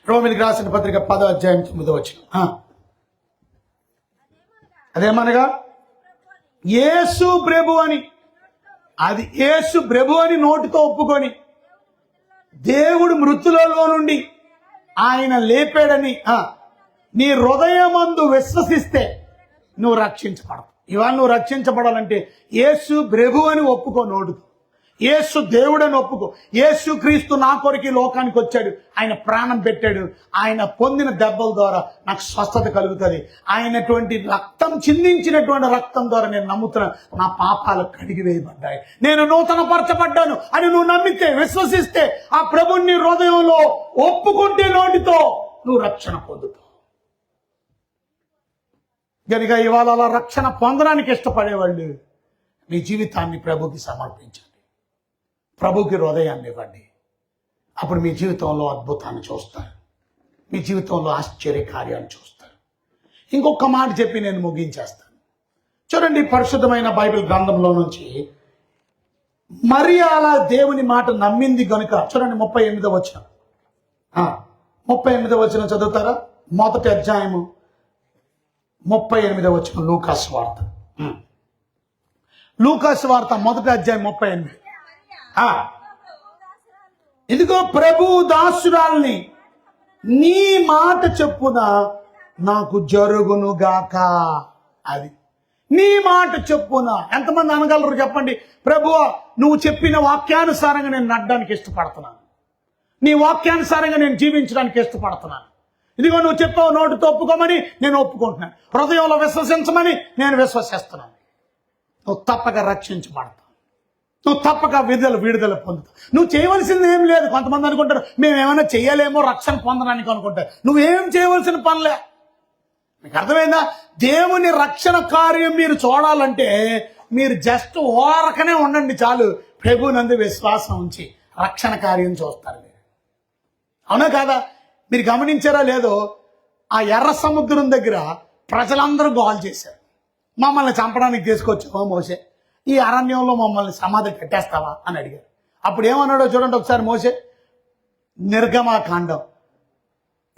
రోమిలికి రాసిన పత్రిక 10వ అధ్యాయం 9వ వచనం. అదేమనగా యేసు ప్రభు అని, అది యేసు ప్రభు అని నోటితో ఒప్పుకొని దేవుడు మృతులలో నుండి ఆయన లేపాడని నీ హృదయమందు విశ్వసిస్తే నువ్వు రక్షించబడవు. ఇవాళ నువ్వు రక్షించబడాలంటే యేసు ప్రభు అని ఒప్పుకో నోడుతో. యేసు దేవుడని ఒప్పుకో. యేసు క్రీస్తు నా కొరకు లోకానికి వచ్చాడు, ఆయన ప్రాణం పెట్టాడు, ఆయన పొందిన దెబ్బల ద్వారా నాకు స్వస్థత కలుగుతుంది, ఆయనటువంటి రక్తం చిందించినటువంటి రక్తం ద్వారా నేను నమ్ముతున్నా నా పాపాలు కడిగి వేయబడ్డాయి, నేను నూతన పరచబడ్డాను అని నువ్వు నమ్మితే, విశ్వసిస్తే, ఆ ప్రభుని హృదయంలో ఒప్పుకుంటే నోటితో నువ్వు రక్షణ పొందుతావు. కనుక ఇవాళ అలా రక్షణ పొందడానికి ఇష్టపడేవాళ్ళు మీ జీవితాన్ని ప్రభుకి సమర్పించండి, ప్రభుకి హృదయాన్ని ఇవ్వండి. అప్పుడు మీ జీవితంలో అద్భుతాన్ని చూస్తారు, మీ జీవితంలో ఆశ్చర్య కార్యాన్ని చూస్తారు. ఇంకొక మాట చెప్పి నేను ముగించేస్తాను. చూడండి, పరిశుద్ధమైన బైబిల్ గ్రంథంలో నుంచి మరియ అలా దేవుని మాట నమ్మింది గనుక, చూడండి 38వ వచనం, 38వ వచనం చదువుతారా? మొదటి అధ్యాయము 38వ వచనం, లూకాసు వార్త, లూకాసు వార్త మొదటి అధ్యాయం 38. ఇదిగో ప్రభు దాసురాల్ని నీ మాట చెప్పున నాకు జరుగును గాక. అది నీ మాట చెప్పున. ఎంతమంది అనగలరు చెప్పండి? ప్రభువా, నువ్వు చెప్పిన వాక్యానుసారంగా నేను నడడానికి ఇష్టపడుతున్నాను, నీ వాక్యానుసారంగా నేను జీవించడానికి ఇష్టపడుతున్నాను. ఇదిగో నువ్వు చెప్పావు నోటితో ఒప్పుకోమని నేను ఒప్పుకుంటున్నాను, హృదయంలో విశ్వసించమని నేను విశ్వసిస్తున్నాను. నువ్వు తప్పక రక్షించబడతావు, నువ్వు తప్పక విడుదల పొందుతావు. నువ్వు చేయవలసింది ఏం లేదు. కొంతమంది అనుకుంటారు మేము ఏమైనా చేయలేమో రక్షణ పొందడానికి అనుకుంటారు. నువ్వేం చేయవలసిన పనిలే. మీకు అర్థమైందా? దేవుని రక్షణ కార్యం మీరు చూడాలంటే మీరు జస్ట్ ఓరకనే ఉండండి చాలు. ప్రభునందు విశ్వాసం ఉంచి రక్షణ కార్యం చూస్తారు మీరు. అవునా కాదా? మీరు గమనించారా లేదో, ఆ ఎర్ర సముద్రం దగ్గర ప్రజలందరూ గోల్ చేశారు, మమ్మల్ని చంపడానికి తీసుకొచ్చావా మోసే, ఈ అరణ్యంలో మమ్మల్ని సమాధి కట్టేస్తావా అని అడిగారు. అప్పుడు ఏమన్నాడో చూడండి ఒకసారి మోసే. నిర్గమాకాండం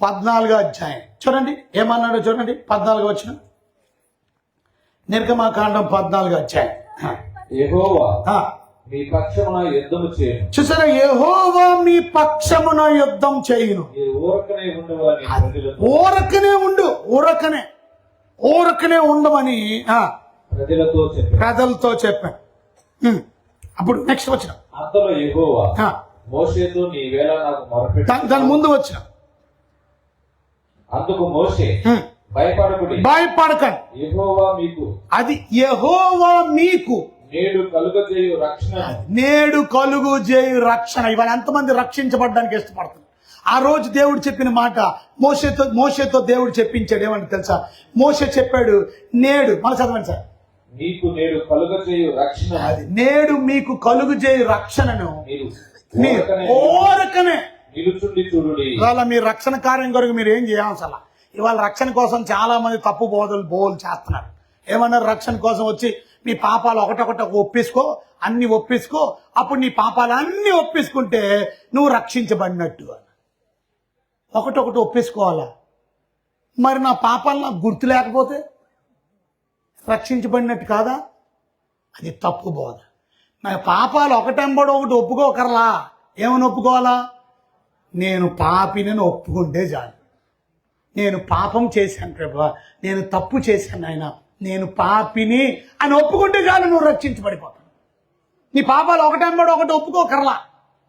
14వ అధ్యాయం చూడండి, ఏమన్నాడో చూడండి. 14వ వచనం, నిర్గమాకాండం 14వ అధ్యాయం. యెహోవా మీ పక్షమున యుద్ధము చేయను. చూసారా, యెహోవా మీ పక్షమున యుద్ధం చేయును. మీరు ఊరకనే ఉండవని ఊరకనే ఉండమని ప్రజలతో చెప్పాను. అప్పుడు నెక్స్ట్ వచ్చిన అంతలో యెహోవా మోషేతో నీ వేళ నాకు మొరపెట్టు. దాని ముందు వచ్చిన అందుకు మోషే భయపడకండి, యెహోవా మీకు నేడు కలుగు రక్షణ. ఇవాళ ఎంతమంది రక్షించబడడానికి ఇష్టపడుతుంది? ఆ రోజు దేవుడు చెప్పిన మాట మోషేతో దేవుడు చెప్పించాడు. ఏమంటే తెలుసా? మోషే చెప్పాడు, నేడు మన చదవండి సార్, నేడు మీకు కలుగుజేయు రక్షణను ఓరకనే నిలుచుండి చూడుడి. ఇవాళ మీ రక్షణ కార్యం కొరకు మీరు ఏం చేయాల్సిన? ఇవాళ రక్షణ కోసం చాలా మంది తప్పు బోధలు చేస్తున్నారు. ఏమన్నారు? రక్షణ కోసం వచ్చి నీ పాపాలు ఒకటొకటి అన్ని ఒప్పించుకో, అప్పుడు నీ పాపాలు అన్ని ఒప్పించుకుంటే నువ్వు రక్షించబడినట్టు. ఒకటొకటి ఒప్పించుకోవాలా? మరి నా పాపాలు నాకు గుర్తు లేకపోతే రక్షించబడినట్టు కాదా? అది తప్పు బోధ. నా పాపాలు ఒకటెంబడి ఒకటి ఒప్పుకోకర్లా. ఏమని ఒప్పుకోవాలా? నేను పాపిని ఒప్పుకుంటే చాలు. నేను పాపం చేశాను ప్రభువా, నేను తప్పు చేశాను ఆయన, నేను పాపిని అని ఒప్పుకుంటే చాలు, నువ్వు రక్షించబడిపోతావు. నీ పాపాలు ఒకటెంబడి ఒకటి ఒప్పుకోకర్లా.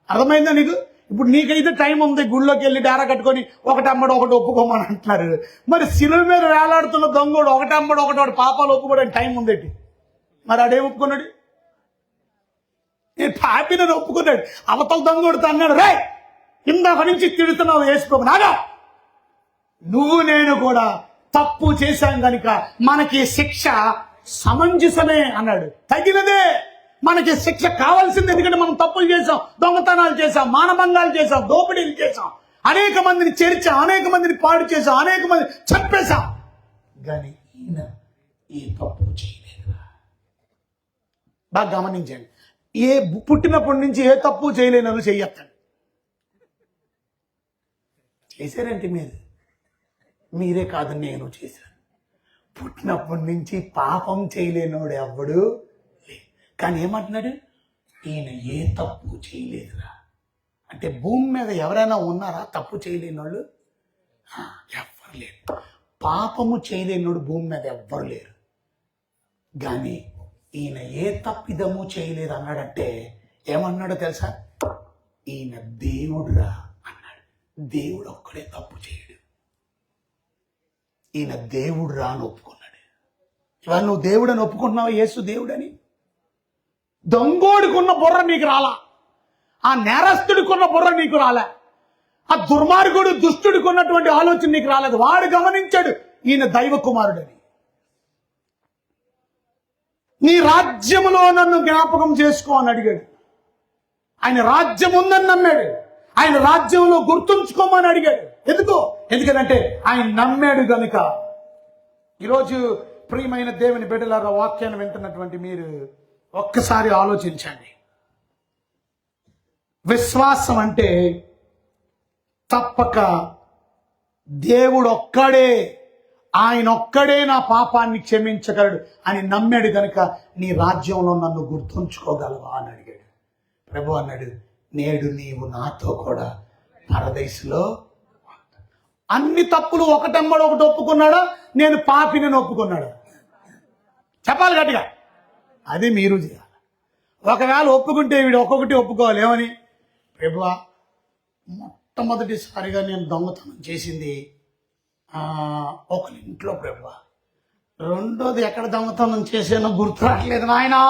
అర్థమైందా నీకు? ఇప్పుడు నీకైతే టైం ఉంది, గుళ్ళోకి వెళ్ళి డేరా కట్టుకొని ఒకటెంబడి ఒకటి ఒప్పుకోమని అంటున్నారు. మరి శిలువ మీద వేలాడుతున్న దొంగోడు ఒకటెంబడి ఒకటి పాపాలు ఒప్పుకోవడానికి టైం ఉందేటి? మరి ఆడేం ఒప్పుకున్నాడు? నేను పాపిని ఒప్పుకున్నాడు. అవతల దొంగోడుతో అన్నాడు, రే ఇందాక నుంచి తిడుతున్నావు యేసుప్రభు, నాగా నువ్వు నేను కూడా తప్పు చేశాం కనుక మనకి శిక్ష సమంజసమే అన్నాడు. తగినదే, మనకి శిక్ష కావాల్సింది. ఎందుకంటే మనం తప్పులు చేసాం, దొంగతనాలు చేసాం, మానభంగాలు చేసాం, దోపిడీలు చేసాం, అనేక మందిని చేర్చాం, అనేక మందిని పాడు చేసాం, అనేక మంది చంపేశాం. కానీ ఈయన ఏ తప్పు చేయలేదు. బాగా గమనించండి, పుట్టినప్పటి నుంచి ఏ తప్పు చేయలేని చెయ్యొద్దండి. చేశారంటే మీరే కాదు, నేను చేశాను. పుట్టినప్పటి నుంచి పాపం చేయలేనోడు ఎవ్వడు లేదు. కానీ ఏమంటున్నాడు? ఈయన ఏ తప్పు చేయలేదురా అంటే భూమి మీద ఎవరైనా ఉన్నారా తప్పు చేయలేనోళ్ళు? ఎవ్వరు లేరు. పాపము చేయలేనోడు భూమి మీద ఎవ్వరు లేరు. కానీ ఈయన ఏ తప్పిదము చేయలేదు అన్నాడంటే ఏమన్నాడో తెలుసా? ఈయన దేవుడురా అన్నాడు. దేవుడు ఒక్కడే తప్పు చేయడు. ఈయన దేవుడు రా అని ఒప్పుకున్నాడు. ఇవాళ నువ్వు దేవుడు అని ఒప్పుకుంటున్నావు, యేసు దేవుడని. దొంగోడికున్న బుర్ర నీకు రాలా, ఆ నేరస్తుడికున్న బుర్ర నీకు రాలే, ఆ దుర్మార్గుడు దుష్టుడికి ఉన్నటువంటి ఆలోచన నీకు రాలేదు. వాడు గమనించాడు ఈయన దైవ కుమారుడని. నీ రాజ్యములో నన్ను జ్ఞాపకం చేసుకో అని అడిగాడు. ఆయన రాజ్యం ఉందని నమ్మాడు. ఆయన రాజ్యంలో గుర్తుంచుకోమని అడిగాడు. ఎందుకంటే ఆయన నమ్మాడు గనుక. ఈరోజు ప్రియమైన దేవుని బిడ్డలారా, వాక్యాన్ని వింటున్నటువంటి మీరు ఒక్కసారి ఆలోచించండి. విశ్వాసం అంటే తప్పక దేవుడు ఒక్కడే, ఆయన ఒక్కడే నా పాపాన్ని క్షమించగలడు అని నమ్మాడు గనుక నీ రాజ్యంలో నన్ను గుర్తుంచుకోగలవా అని అడిగాడు. ప్రభు అన్నాడు, నేడు నీవు నాతో కూడా పరదేశంలో. అన్ని తప్పులు ఒకటెంబడి ఒకటి ఒప్పుకున్నాడా? నేను పాపిని ఒప్పుకున్నాడా? చెప్పాలి గట్టిగా. అది మీరు చేయాలి. ఒకవేళ ఒప్పుకుంటే వీడు ఒక్కొక్కటి ఒప్పుకోవాలి. ఏమని? ప్రభువా, మొట్టమొదటిసారిగా నేను దొంగతనం చేసింది ఒకరి ఇంట్లో ప్రభువా. రెండోది ఎక్కడ దొంగతనం చేసానో గుర్తు రావట్లేదు నాయనా.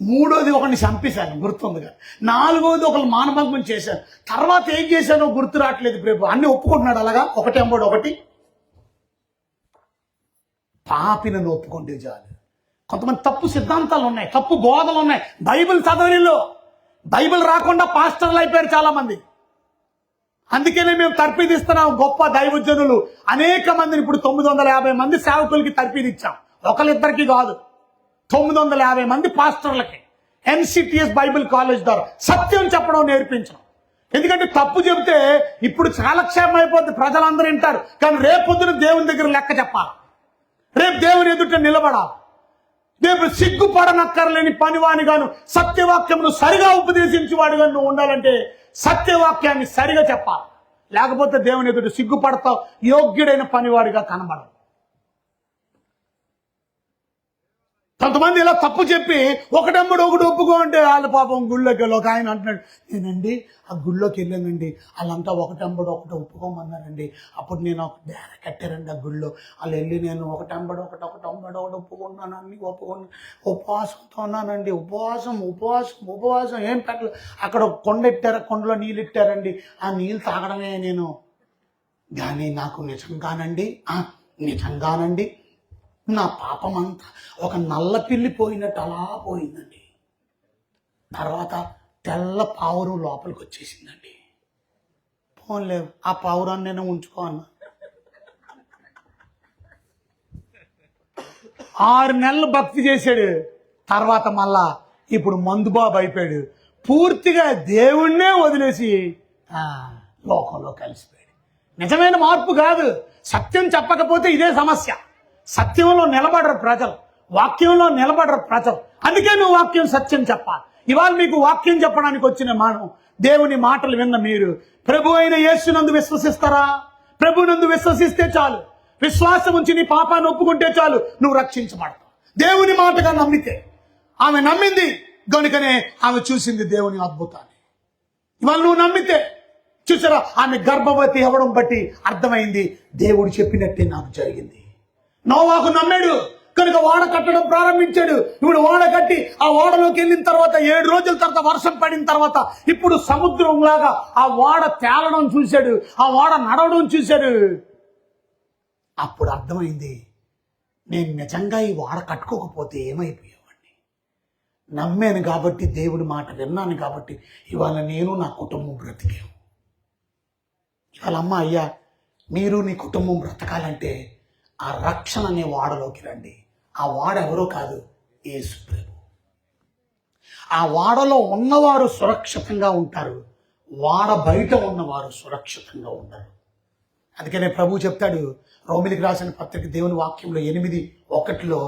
మూడోది ఒకరిని చంపేశాను గుర్తుందిగా. నాలుగోది ఒకరు మానభంగం చేశాను. తర్వాత ఏం చేశానో గుర్తు రావట్లేదు ప్రభు. అన్ని ఒప్పుకుంటున్నాడు. అలాగా ఒకటెంబడి ఒకటి. పాపిని ఒప్పుకుంటే చాలు. కొంతమంది తప్పు సిద్ధాంతాలు ఉన్నాయి, తప్పు బోధలు ఉన్నాయి. బైబిల్ చదవనిలో బైబిల్ రాకుండా పాస్టర్లు అయిపోయారు చాలా మంది. అందుకనే మేము తర్పీదిస్తున్నాం. గొప్ప దైవజనులు అనేక మందిని, ఇప్పుడు 950 మంది సేవకులకి తర్పీదిచ్చాం. ఒకరిద్దరికి కాదు, 950 మంది పాస్టర్లకి NCTS బైబిల్ కాలేజ్ ద్వారా సత్యం చెప్పడం నేర్పించడం. ఎందుకంటే తప్పు చెబితే ఇప్పుడు కాలక్షేమం అయిపోద్ది, ప్రజలందరూ వింటారు. కానీ రేపొద్దున దేవుని దగ్గర లెక్క చెప్పాలి, రేపు దేవుని ఎదుట నిలబడాలి. దేవుడు సిగ్గుపడనక్కర్లేని పనివానిగాను సత్యవాక్యమును సరిగా ఉపదేశించేవాడుగా నువ్వు ఉండాలంటే సత్యవాక్యాన్ని సరిగా చెప్పాలి. లేకపోతే దేవుని ఎదుట సిగ్గుపడతావు, యోగ్యుడైన పనివాడిగా కనబడవు. కొంతమంది ఇలా తప్పు చెప్పి ఒకటెంబడి ఒకటి ఒప్పుకో అంటే వాళ్ళ పాపం గుళ్ళోకి వెళ్ళి ఒక ఆయన అంటున్నాడు, నేనండి ఆ గుళ్ళోకి వెళ్ళానండి, వాళ్ళంతా ఒకటెంబడి ఒకటి ఒప్పుకోమన్నారండి, అప్పుడు నేను ఒక డేర కట్టారండి ఆ గుళ్ళో, వాళ్ళు వెళ్ళి నేను ఒకటెంబడి ఒకటి ఒప్పుకున్నాను, అన్ని ఒప్పుకున్నాను, ఉపవాసంతో ఉన్నానండి, ఉపవాసం ఏం పెట్టలేదు. అక్కడ కొండ ఎట్టారు, కొండలో నీళ్ళు ఇట్టారండి, ఆ నీళ్ళు తాగడమే నేను. కానీ నాకు నిజంగానండి నా పాపం అంతా ఒక నల్ల పిల్లి పోయినట్టు అలా పోయిందండి. తర్వాత తెల్ల పావురం లోపలికి వచ్చేసిందండి. పోన్లే ఆ పావురాన్ని నేను ఉంచుకో అన్నా. 6 నెలలు భక్తి చేశాడు. తర్వాత మళ్ళా ఇప్పుడు మందుబాబు అయిపోయాడు. పూర్తిగా దేవుణ్ణే వదిలేసి లోకంలో కలిసిపోయాడు. నిజమైన మార్పు కాదు. సత్యం చెప్పకపోతే ఇదే సమస్య. సత్యంలో నిలబడరు ప్రజలు, వాక్యంలో నిలబడరు ప్రజలు. అందుకే నువ్వు వాక్యం సత్యం చెప్పాలి. ఇవాళ మీకు వాక్యం చెప్పడానికి వచ్చిన మనం దేవుని మాటలు విన్న మీరు ప్రభు అయిన యేసునందు విశ్వసిస్తారా? ప్రభునందు విశ్వసిస్తే చాలు, విశ్వాసం ఉంచి నీ పాపాన్ని ఒప్పుకుంటే చాలు, నువ్వు రక్షించబడతావు. దేవుని మాటగా నమ్మితే. ఆమె నమ్మింది గనుకనే ఆమె చూసింది దేవుని అద్భుతాన్ని. ఇవాళ నువ్వు నమ్మితే చూసారా, ఆమె గర్భవతి అవ్వడం బట్టి అర్థమైంది దేవుడు చెప్పినట్టే నాకు జరిగింది. నోవాహు నమ్మాడు కనుక ఓడ కట్టడం ప్రారంభించాడు. ఇప్పుడు ఓడ కట్టి ఆ ఓడలోకి వెళ్ళిన తర్వాత 7 రోజుల తర్వాత వర్షం పడిన తర్వాత ఇప్పుడు సముద్రం లాగా ఆ ఓడ తేలడం చూశాడు, ఆ ఓడ నడవడం చూశాడు. అప్పుడు అర్థమైంది, నేను నిజంగా ఈ ఓడ కట్టుకోకపోతే ఏమైపోయేవాడిని. నమ్మాను కాబట్టి, దేవుడి మాట విన్నాను కాబట్టి ఇవాళ నేను నా కుటుంబం బ్రతికాము. ఇవాళ అమ్మ అయ్యా, మీరు నీ కుటుంబం బ్రతకాలంటే ఆ రక్షణ అనే వాడలోకి రండి. ఆ వాడ ఎవరో కాదు, యేసు ప్రభు. ఆ వాడలో ఉన్నవారు సురక్షితంగా ఉంటారు, వాడ బయట ఉన్నవారు సురక్షితంగా ఉండరు. అందుకనే ప్రభు చెప్తాడు రోమిలికి రాసిన పత్రిక దేవుని వాక్యంలో 8:1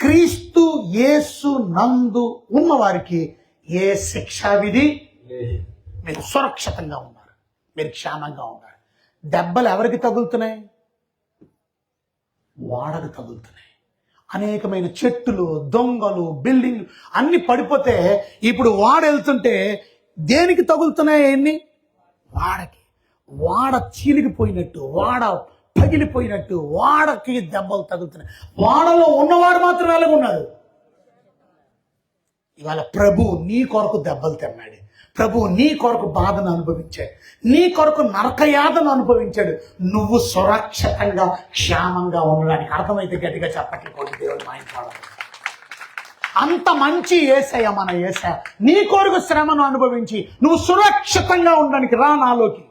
క్రీస్తు యేసు నందు ఉన్నవారికి ఏ శిక్షా విధి లేదు. మీరు సురక్షితంగా ఉన్నారు, మీరు క్షేమంగా ఉన్నారు. దెబ్బలు ఎవరికి తగులుతున్నాయి? వాడకు తగులుతున్నాయి. అనేకమైన చెట్టులు, దొంగలు, బిల్డింగ్లు అన్ని పడిపోతే ఇప్పుడు వాడ వెళ్తుంటే దేనికి తగులుతున్నాయి? అన్ని వాడకి. వాడ చీలిగిపోయినట్టు, వాడ పగిలిపోయినట్టు వాడకి దెబ్బలు తగులుతున్నాయి. వాడలో ఉన్నవాడు మాత్రం ఎలాగున్నాడు? ఇవాళ ప్రభు నీ కొరకు దెబ్బలు తిన్నాడు. ప్రభు నీ కొరకు బాధను అనుభవించాడు, నీ కొరకు నరకయాతను అనుభవించాడు. నువ్వు సురక్షితంగా క్షేమంగా ఉండడానికి. అర్థమైతే గట్టిగా చెప్పట్లేదు దేవుడు మాయించాడు. అంత మంచి యేసయ్య మన యేసయ్య. నీ కొరకు శ్రమను అనుభవించి నువ్వు సురక్షితంగా ఉండడానికి రా నాలోకి.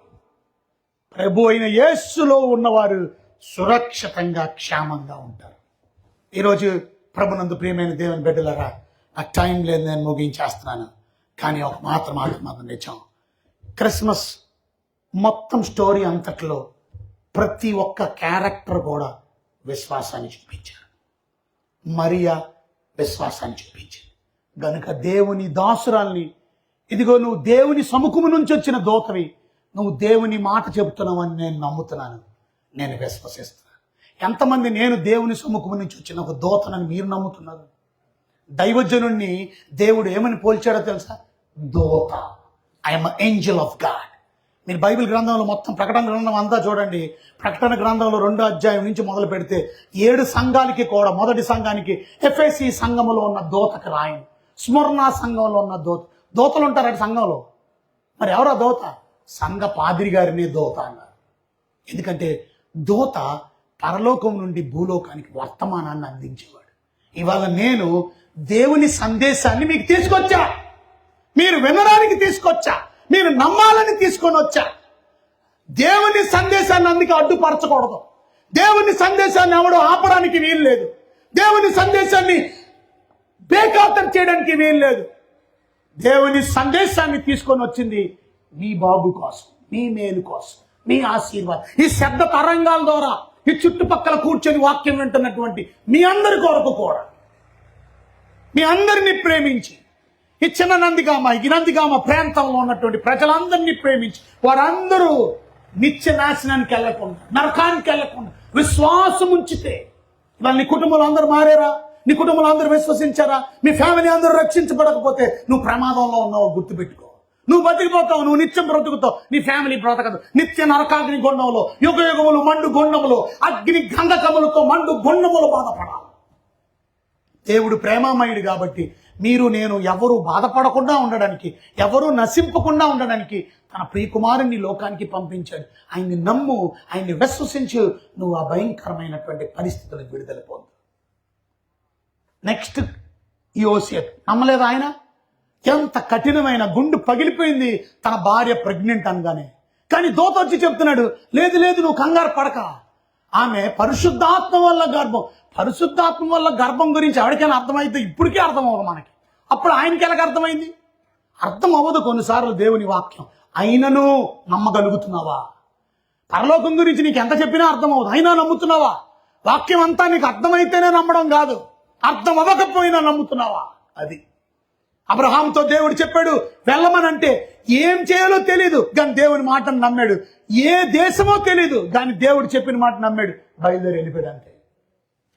ప్రభు అయిన యేసులో ఉన్నవారు సురక్షితంగా క్షేమంగా ఉంటారు. ఈరోజు ప్రభునందు ప్రియమైన దేవుని బిడ్డలారా, నాకు టైం లేదు, నేను ముగించేస్తున్నాను. కానీ ఒక మాత్రం నిజం, క్రిస్మస్ మొత్తం స్టోరీ అంతట్లో ప్రతి ఒక్క క్యారెక్టర్ కూడా విశ్వాసాన్ని చూపించారు. మరియా విశ్వాసాన్ని చూపించింది. గనుక దేవుని దాసురాల్ని, ఇదిగో నువ్వు దేవుని సముఖము నుంచి వచ్చిన దూతవి, నువ్వు దేవుని మాట చెబుతున్నావని నేను నమ్ముతున్నాను, నేను విశ్వసిస్తున్నాను. ఎంతమంది నేను దేవుని సముఖము నుంచి వచ్చిన ఒక దూతనని మీరు నమ్ముతున్నారు? దైవజనుణ్ణి దేవుడు ఏమని పోల్చాడో తెలుసా? దూత. I'm Angel of God. మీరు బైబిల్ గ్రంథంలో మొత్తం ప్రకటన గ్రంథం అంతా చూడండి. ప్రకటన గ్రంథంలో 2వ అధ్యాయం నుంచి మొదలు పెడితే 7 సంఘాలకి కూడా, మొదటి సంఘానికి ఎఫెసీ సంఘములో ఉన్న దూతకి రాయను, స్మరణ సంఘంలో ఉన్న దూతలు ఉంటారు అటు సంఘంలో. మరి ఎవరో దూత? సంఘ పాదిరి గారిని దూత అన్నారు. ఎందుకంటే దూత పరలోకం నుండి భూలోకానికి వర్తమానాన్ని అందించేవాడు. ఇవాళ నేను దేవుని సందేశాన్ని మీకు తీసుకొచ్చా, మీరు వినడానికి తీసుకొచ్చా, మీరు నమ్మాలని తీసుకొని వచ్చా. దేవుని సందేశాన్ని అందుకే అడ్డుపరచకూడదు. దేవుని సందేశాన్ని ఎవడో ఆపడానికి వీలు లేదు. దేవుని సందేశాన్ని బేఖాతరు చేయడానికి వీలు లేదు. దేవుని సందేశాన్ని తీసుకొని వచ్చింది మీ బాబు కోసం, మీ మేలు కోసం, మీ ఆశీర్వాదం. ఈ శబ్ద తరంగాల ద్వారా ఈ చుట్టుపక్కల కూర్చొని వాక్యం వింటున్నటువంటి మీ అందరి కొరకు కూడా మీ అందరినీ ప్రేమించి, ఈ చిన్న నందిగామ, ఈ నందిగామ ప్రాంతంలో ఉన్నటువంటి ప్రజలందరినీ ప్రేమించి, వారందరూ నిత్య నాశనానికి వెళ్ళకుండా, నరకానికి వెళ్ళకుండా విశ్వాసం ఉంచితే, ఇవాళ నీ కుటుంబంలో అందరూ మారారా? నీ కుటుంబంలో అందరూ విశ్వసించారా? మీ ఫ్యామిలీ అందరూ రక్షించబడకపోతే నువ్వు ప్రమాదంలో ఉన్నావు, గుర్తుపెట్టుకో. నువ్వు బతికిపోతావు, నువ్వు నిత్యం బ్రతుకుతావు, నీ ఫ్యామిలీ బ్రతకదు. నిత్య నరకాగ్ని గుండంలో, యుగ యుగములు మండు గుండములు, అగ్ని గంధకములతో మండు గుండములు బాధపడాలి. దేవుడు ప్రేమామయుడు కాబట్టి మీరు నేను ఎవరు బాధపడకుండా ఉండడానికి, ఎవరు నశింపకుండా ఉండడానికి తన ప్రియకుమారుని లోకానికి పంపించాడు. ఆయన్ని నమ్ము, ఆయన్ని విశ్వసించు, నువ్వు ఆ భయంకరమైనటువంటి పరిస్థితులకు విడుదల పొందు. నెక్స్ట్ యోసేపు నమ్మలేదు ఆయన. ఎంత కఠినమైన, గుండు పగిలిపోయింది తన భార్య ప్రెగ్నెంట్ అనగానే. కానీ దూత వచ్చి చెప్తున్నాడు, లేదు లేదు నువ్వు కంగారు పడక, ఆమె పరిశుద్ధాత్మ వల్ల గర్భం. పరిశుద్ధాత్మ వల్ల గర్భం గురించి ఎవరికైనా అర్థమైతే ఇప్పటికే అర్థం అవ్వదు మనకి. అప్పుడు ఆయనకి ఎలాగ అర్థమైంది? అర్థం అవ్వదు కొన్నిసార్లు దేవుని వాక్యం. అయినను నమ్మగలుగుతున్నావా? పరలోకం గురించి నీకు ఎంత చెప్పినా అర్థం అవ్వదు, అయినా నమ్ముతున్నావా? వాక్యం అంతా నీకు అర్థమైతేనే నమ్మడం కాదు, అర్థం అవ్వకపోయినా నమ్ముతున్నావా? అది అబ్రహాంతో దేవుడు చెప్పాడు వెళ్ళమనంటే ఏం చేయాలో తెలీదు, కానీ దేవుని మాటను నమ్మాడు. ఏ దేశమో తెలీదు, కానీ దేవుడు చెప్పిన మాట నమ్మాడు, బయలుదేరి వెళ్ళిపోయాడు. అంతే,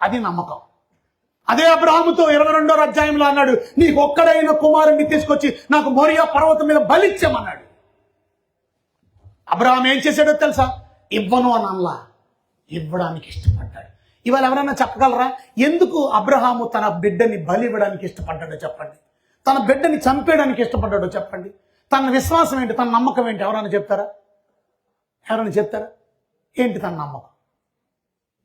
అది నమ్మకం. అదే అబ్రహాముతో 22వ అధ్యాయంలో అన్నాడు, నీకు ఒక్కడైన కుమారుణ్ణి తీసుకొచ్చి నాకు మోరియా పర్వతం మీద బలిచ్చామన్నాడు. అబ్రహాం ఏం చేశాడో తెలుసా? ఇవ్వను అని అనలా, ఇవ్వడానికి ఇష్టపడ్డాడు. ఇవాళ ఎవరైనా చెప్పగలరా ఎందుకు అబ్రహాము తన బిడ్డని బలి ఇవ్వడానికి ఇష్టపడ్డాడో చెప్పండి? తన బిడ్డని చంపేయడానికి ఇష్టపడ్డాడో చెప్పండి? తన విశ్వాసం ఏంటి, తన నమ్మకం ఏంటి? ఎవరైనా చెప్తారా? ఎవరైనా చెప్తారా? ఏంటి తన నమ్మకం?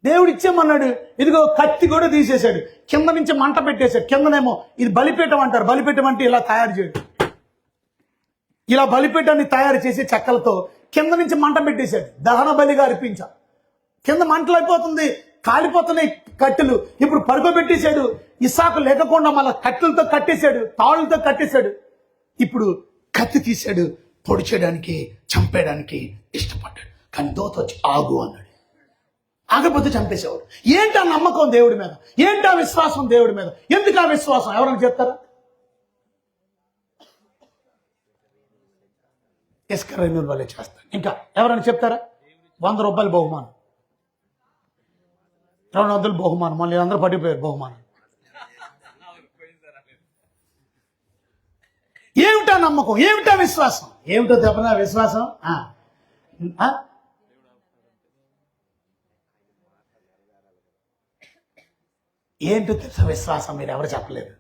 దేవుడు ఇచ్చేమన్నాడు, ఇదిగో కత్తి కూడా తీసేశాడు, కింద నుంచి మంట పెట్టేశాడు. కిందనేమో ఇది బలిపీఠం అంటారు, బలిపీఠం అంటే ఇలా తయారు చేయడు, ఇలా బలిపీఠాన్ని తయారు చేసి చెక్కలతో కింద నుంచి మంట పెట్టేశాడు, దహన బలిగా అర్పించా. కింద మంటలు అయిపోతుంది, కాలిపోతున్నాయి కట్టెలు. ఇప్పుడు పడుకోబెట్టేశాడు, ఇస్సాకు లేకుండా మళ్ళీ కట్టెలతో కట్టేశాడు, తాళ్ళతో కట్టేశాడు. ఇప్పుడు కత్తి తీశాడు, పొడిచేయడానికి, చంపేయడానికి ఇష్టపడ్డాడు. కానీ దూత వచ్చి ఆగు అన్నాడు. ఆగపోతే చంపేసేవాడు. ఏంటి ఆ నమ్మకం దేవుడి మీద? ఏంటి ఆ విశ్వాసం దేవుడి మీద? ఎందుకు ఆ విశ్వాసం? ఎవరైనా చెప్తారా? ఇసుక రెన్యూల్ వల్లే చేస్తాను. ఇంకా ఎవరైనా చెప్తారా? 100 రూపాయలు బహుమానం, 200 బహుమానం, మళ్ళీ అందరూ పడిపోయారు బహుమానం. ఏమిటా నమ్మకం? ఏమిటా విశ్వాసం? ఏమిటో చెప్పనా విశ్వాసం? ఏంటో తెలుసా విశ్వాసం? మీరు ఎవరు చెప్పలేదు,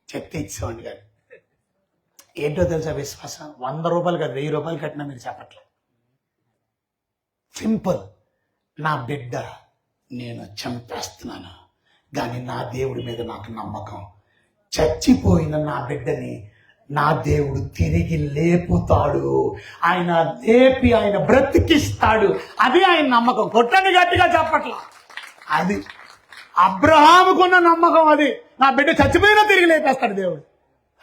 చెప్తే ఇచ్చేవాడిని కానీ. ఏంటో తెలుసా విశ్వాసం? 100 రూపాయలు కాదు, 1000 రూపాయలు కట్టినా మీరు చెప్పట్లేదు. సింపుల్. నా బిడ్డ నేను చంపేస్తున్నాను, కానీ నా దేవుడి మీద నాకు నమ్మకం. చచ్చిపోయిన నా బిడ్డని నా దేవుడు తిరిగి లేపుతాడు, ఆయన లేపి ఆయన బ్రతికిస్తాడు. అది ఆయన నమ్మకం. కొట్టని గట్టిగా చెప్పట్లా. అది అబ్రహాముకున్న నమ్మకం. అది నా బిడ్డ చచ్చిపోయినా తిరిగి లేపేస్తాడు దేవుడు.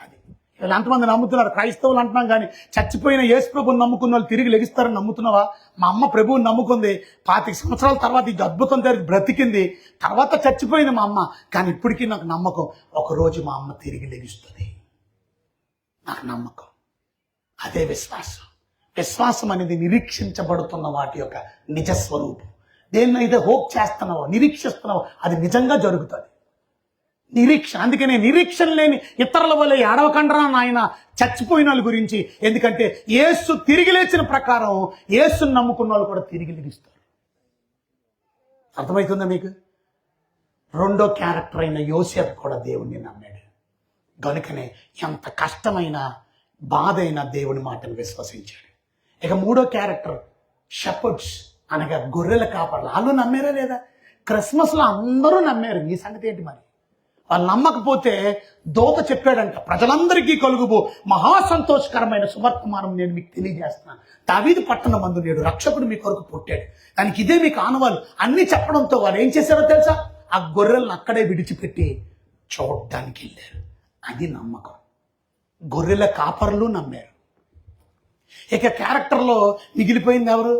అది ఇలా ఎంతమంది నమ్ముతున్నారు? క్రైస్తవులు అంటున్నాం, కానీ చచ్చిపోయిన యేసు ప్రభువుని నమ్ముకున్న వాళ్ళు తిరిగి లెగిస్తారని నమ్ముతున్నావా? మా అమ్మ ప్రభువుని నమ్ముకుంది, 25 సంవత్సరాల తర్వాత ఈ అద్భుతం జరిగి బ్రతికింది, తర్వాత చచ్చిపోయింది మా అమ్మ, కానీ ఇప్పటికీ నాకు నమ్మకం, ఒకరోజు మా అమ్మ తిరిగి లెగిస్తుంది. నాకు నమ్మకం. అదే విశ్వాసం. విశ్వాసం అనేది నిరీక్షించబడుతున్న వాటి యొక్క నిజస్వరూపం. దేన్నైతే హోప్ చేస్తున్నావో, నిరీక్షిస్తున్నావో, అది నిజంగా జరుగుతుంది. నిరీక్షణ. అందుకనే నిరీక్షణ లేని ఇతరుల వల్ల ఏడవకండ్రా నాయన చచ్చిపోయిన వాళ్ళ గురించి. ఎందుకంటే యేసు తిరిగి లేచిన ప్రకారం యేసుని నమ్ముకున్న వాళ్ళు కూడా తిరిగి లెగిస్తారు. అర్థమవుతుందా మీకు? రెండో క్యారెక్టర్ అయిన యోసేపు కూడా దేవుణ్ణి నమ్మాడు. కనుకనే ఎంత కష్టమైన బాధ అయినా దేవుని మాటను విశ్వసించాడు. ఇక మూడో క్యారెక్టర్ షెపర్డ్స్, అనగా గొర్రెల కాపర్లు. వాళ్ళు నమ్మారా లేదా? క్రిస్మస్లో అందరూ నమ్మారు. ఈ సంగతి ఏంటి మరి? వాళ్ళు నమ్మకపోతే దూత చెప్పాడంట, ప్రజలందరికీ కలుగుబో మహా సంతోషకరమైన సువర్తమానం నేను మీకు తెలియజేస్తున్నాను. దావీదు పట్టణమందు నేడు రక్షకుడు మీ కొరకు పుట్టాడు, దానికి ఇదే మీకు ఆనవాలు అన్ని చెప్పడంతో వాళ్ళు ఏం చేశారో తెలుసా? ఆ గొర్రెలను అక్కడే విడిచిపెట్టి చూడడానికి వెళ్ళారు. అది నమ్మకం. గొర్రెల కాపర్లు నమ్మారు. ఇక క్యారెక్టర్లో మిగిలిపోయింది ఎవరు?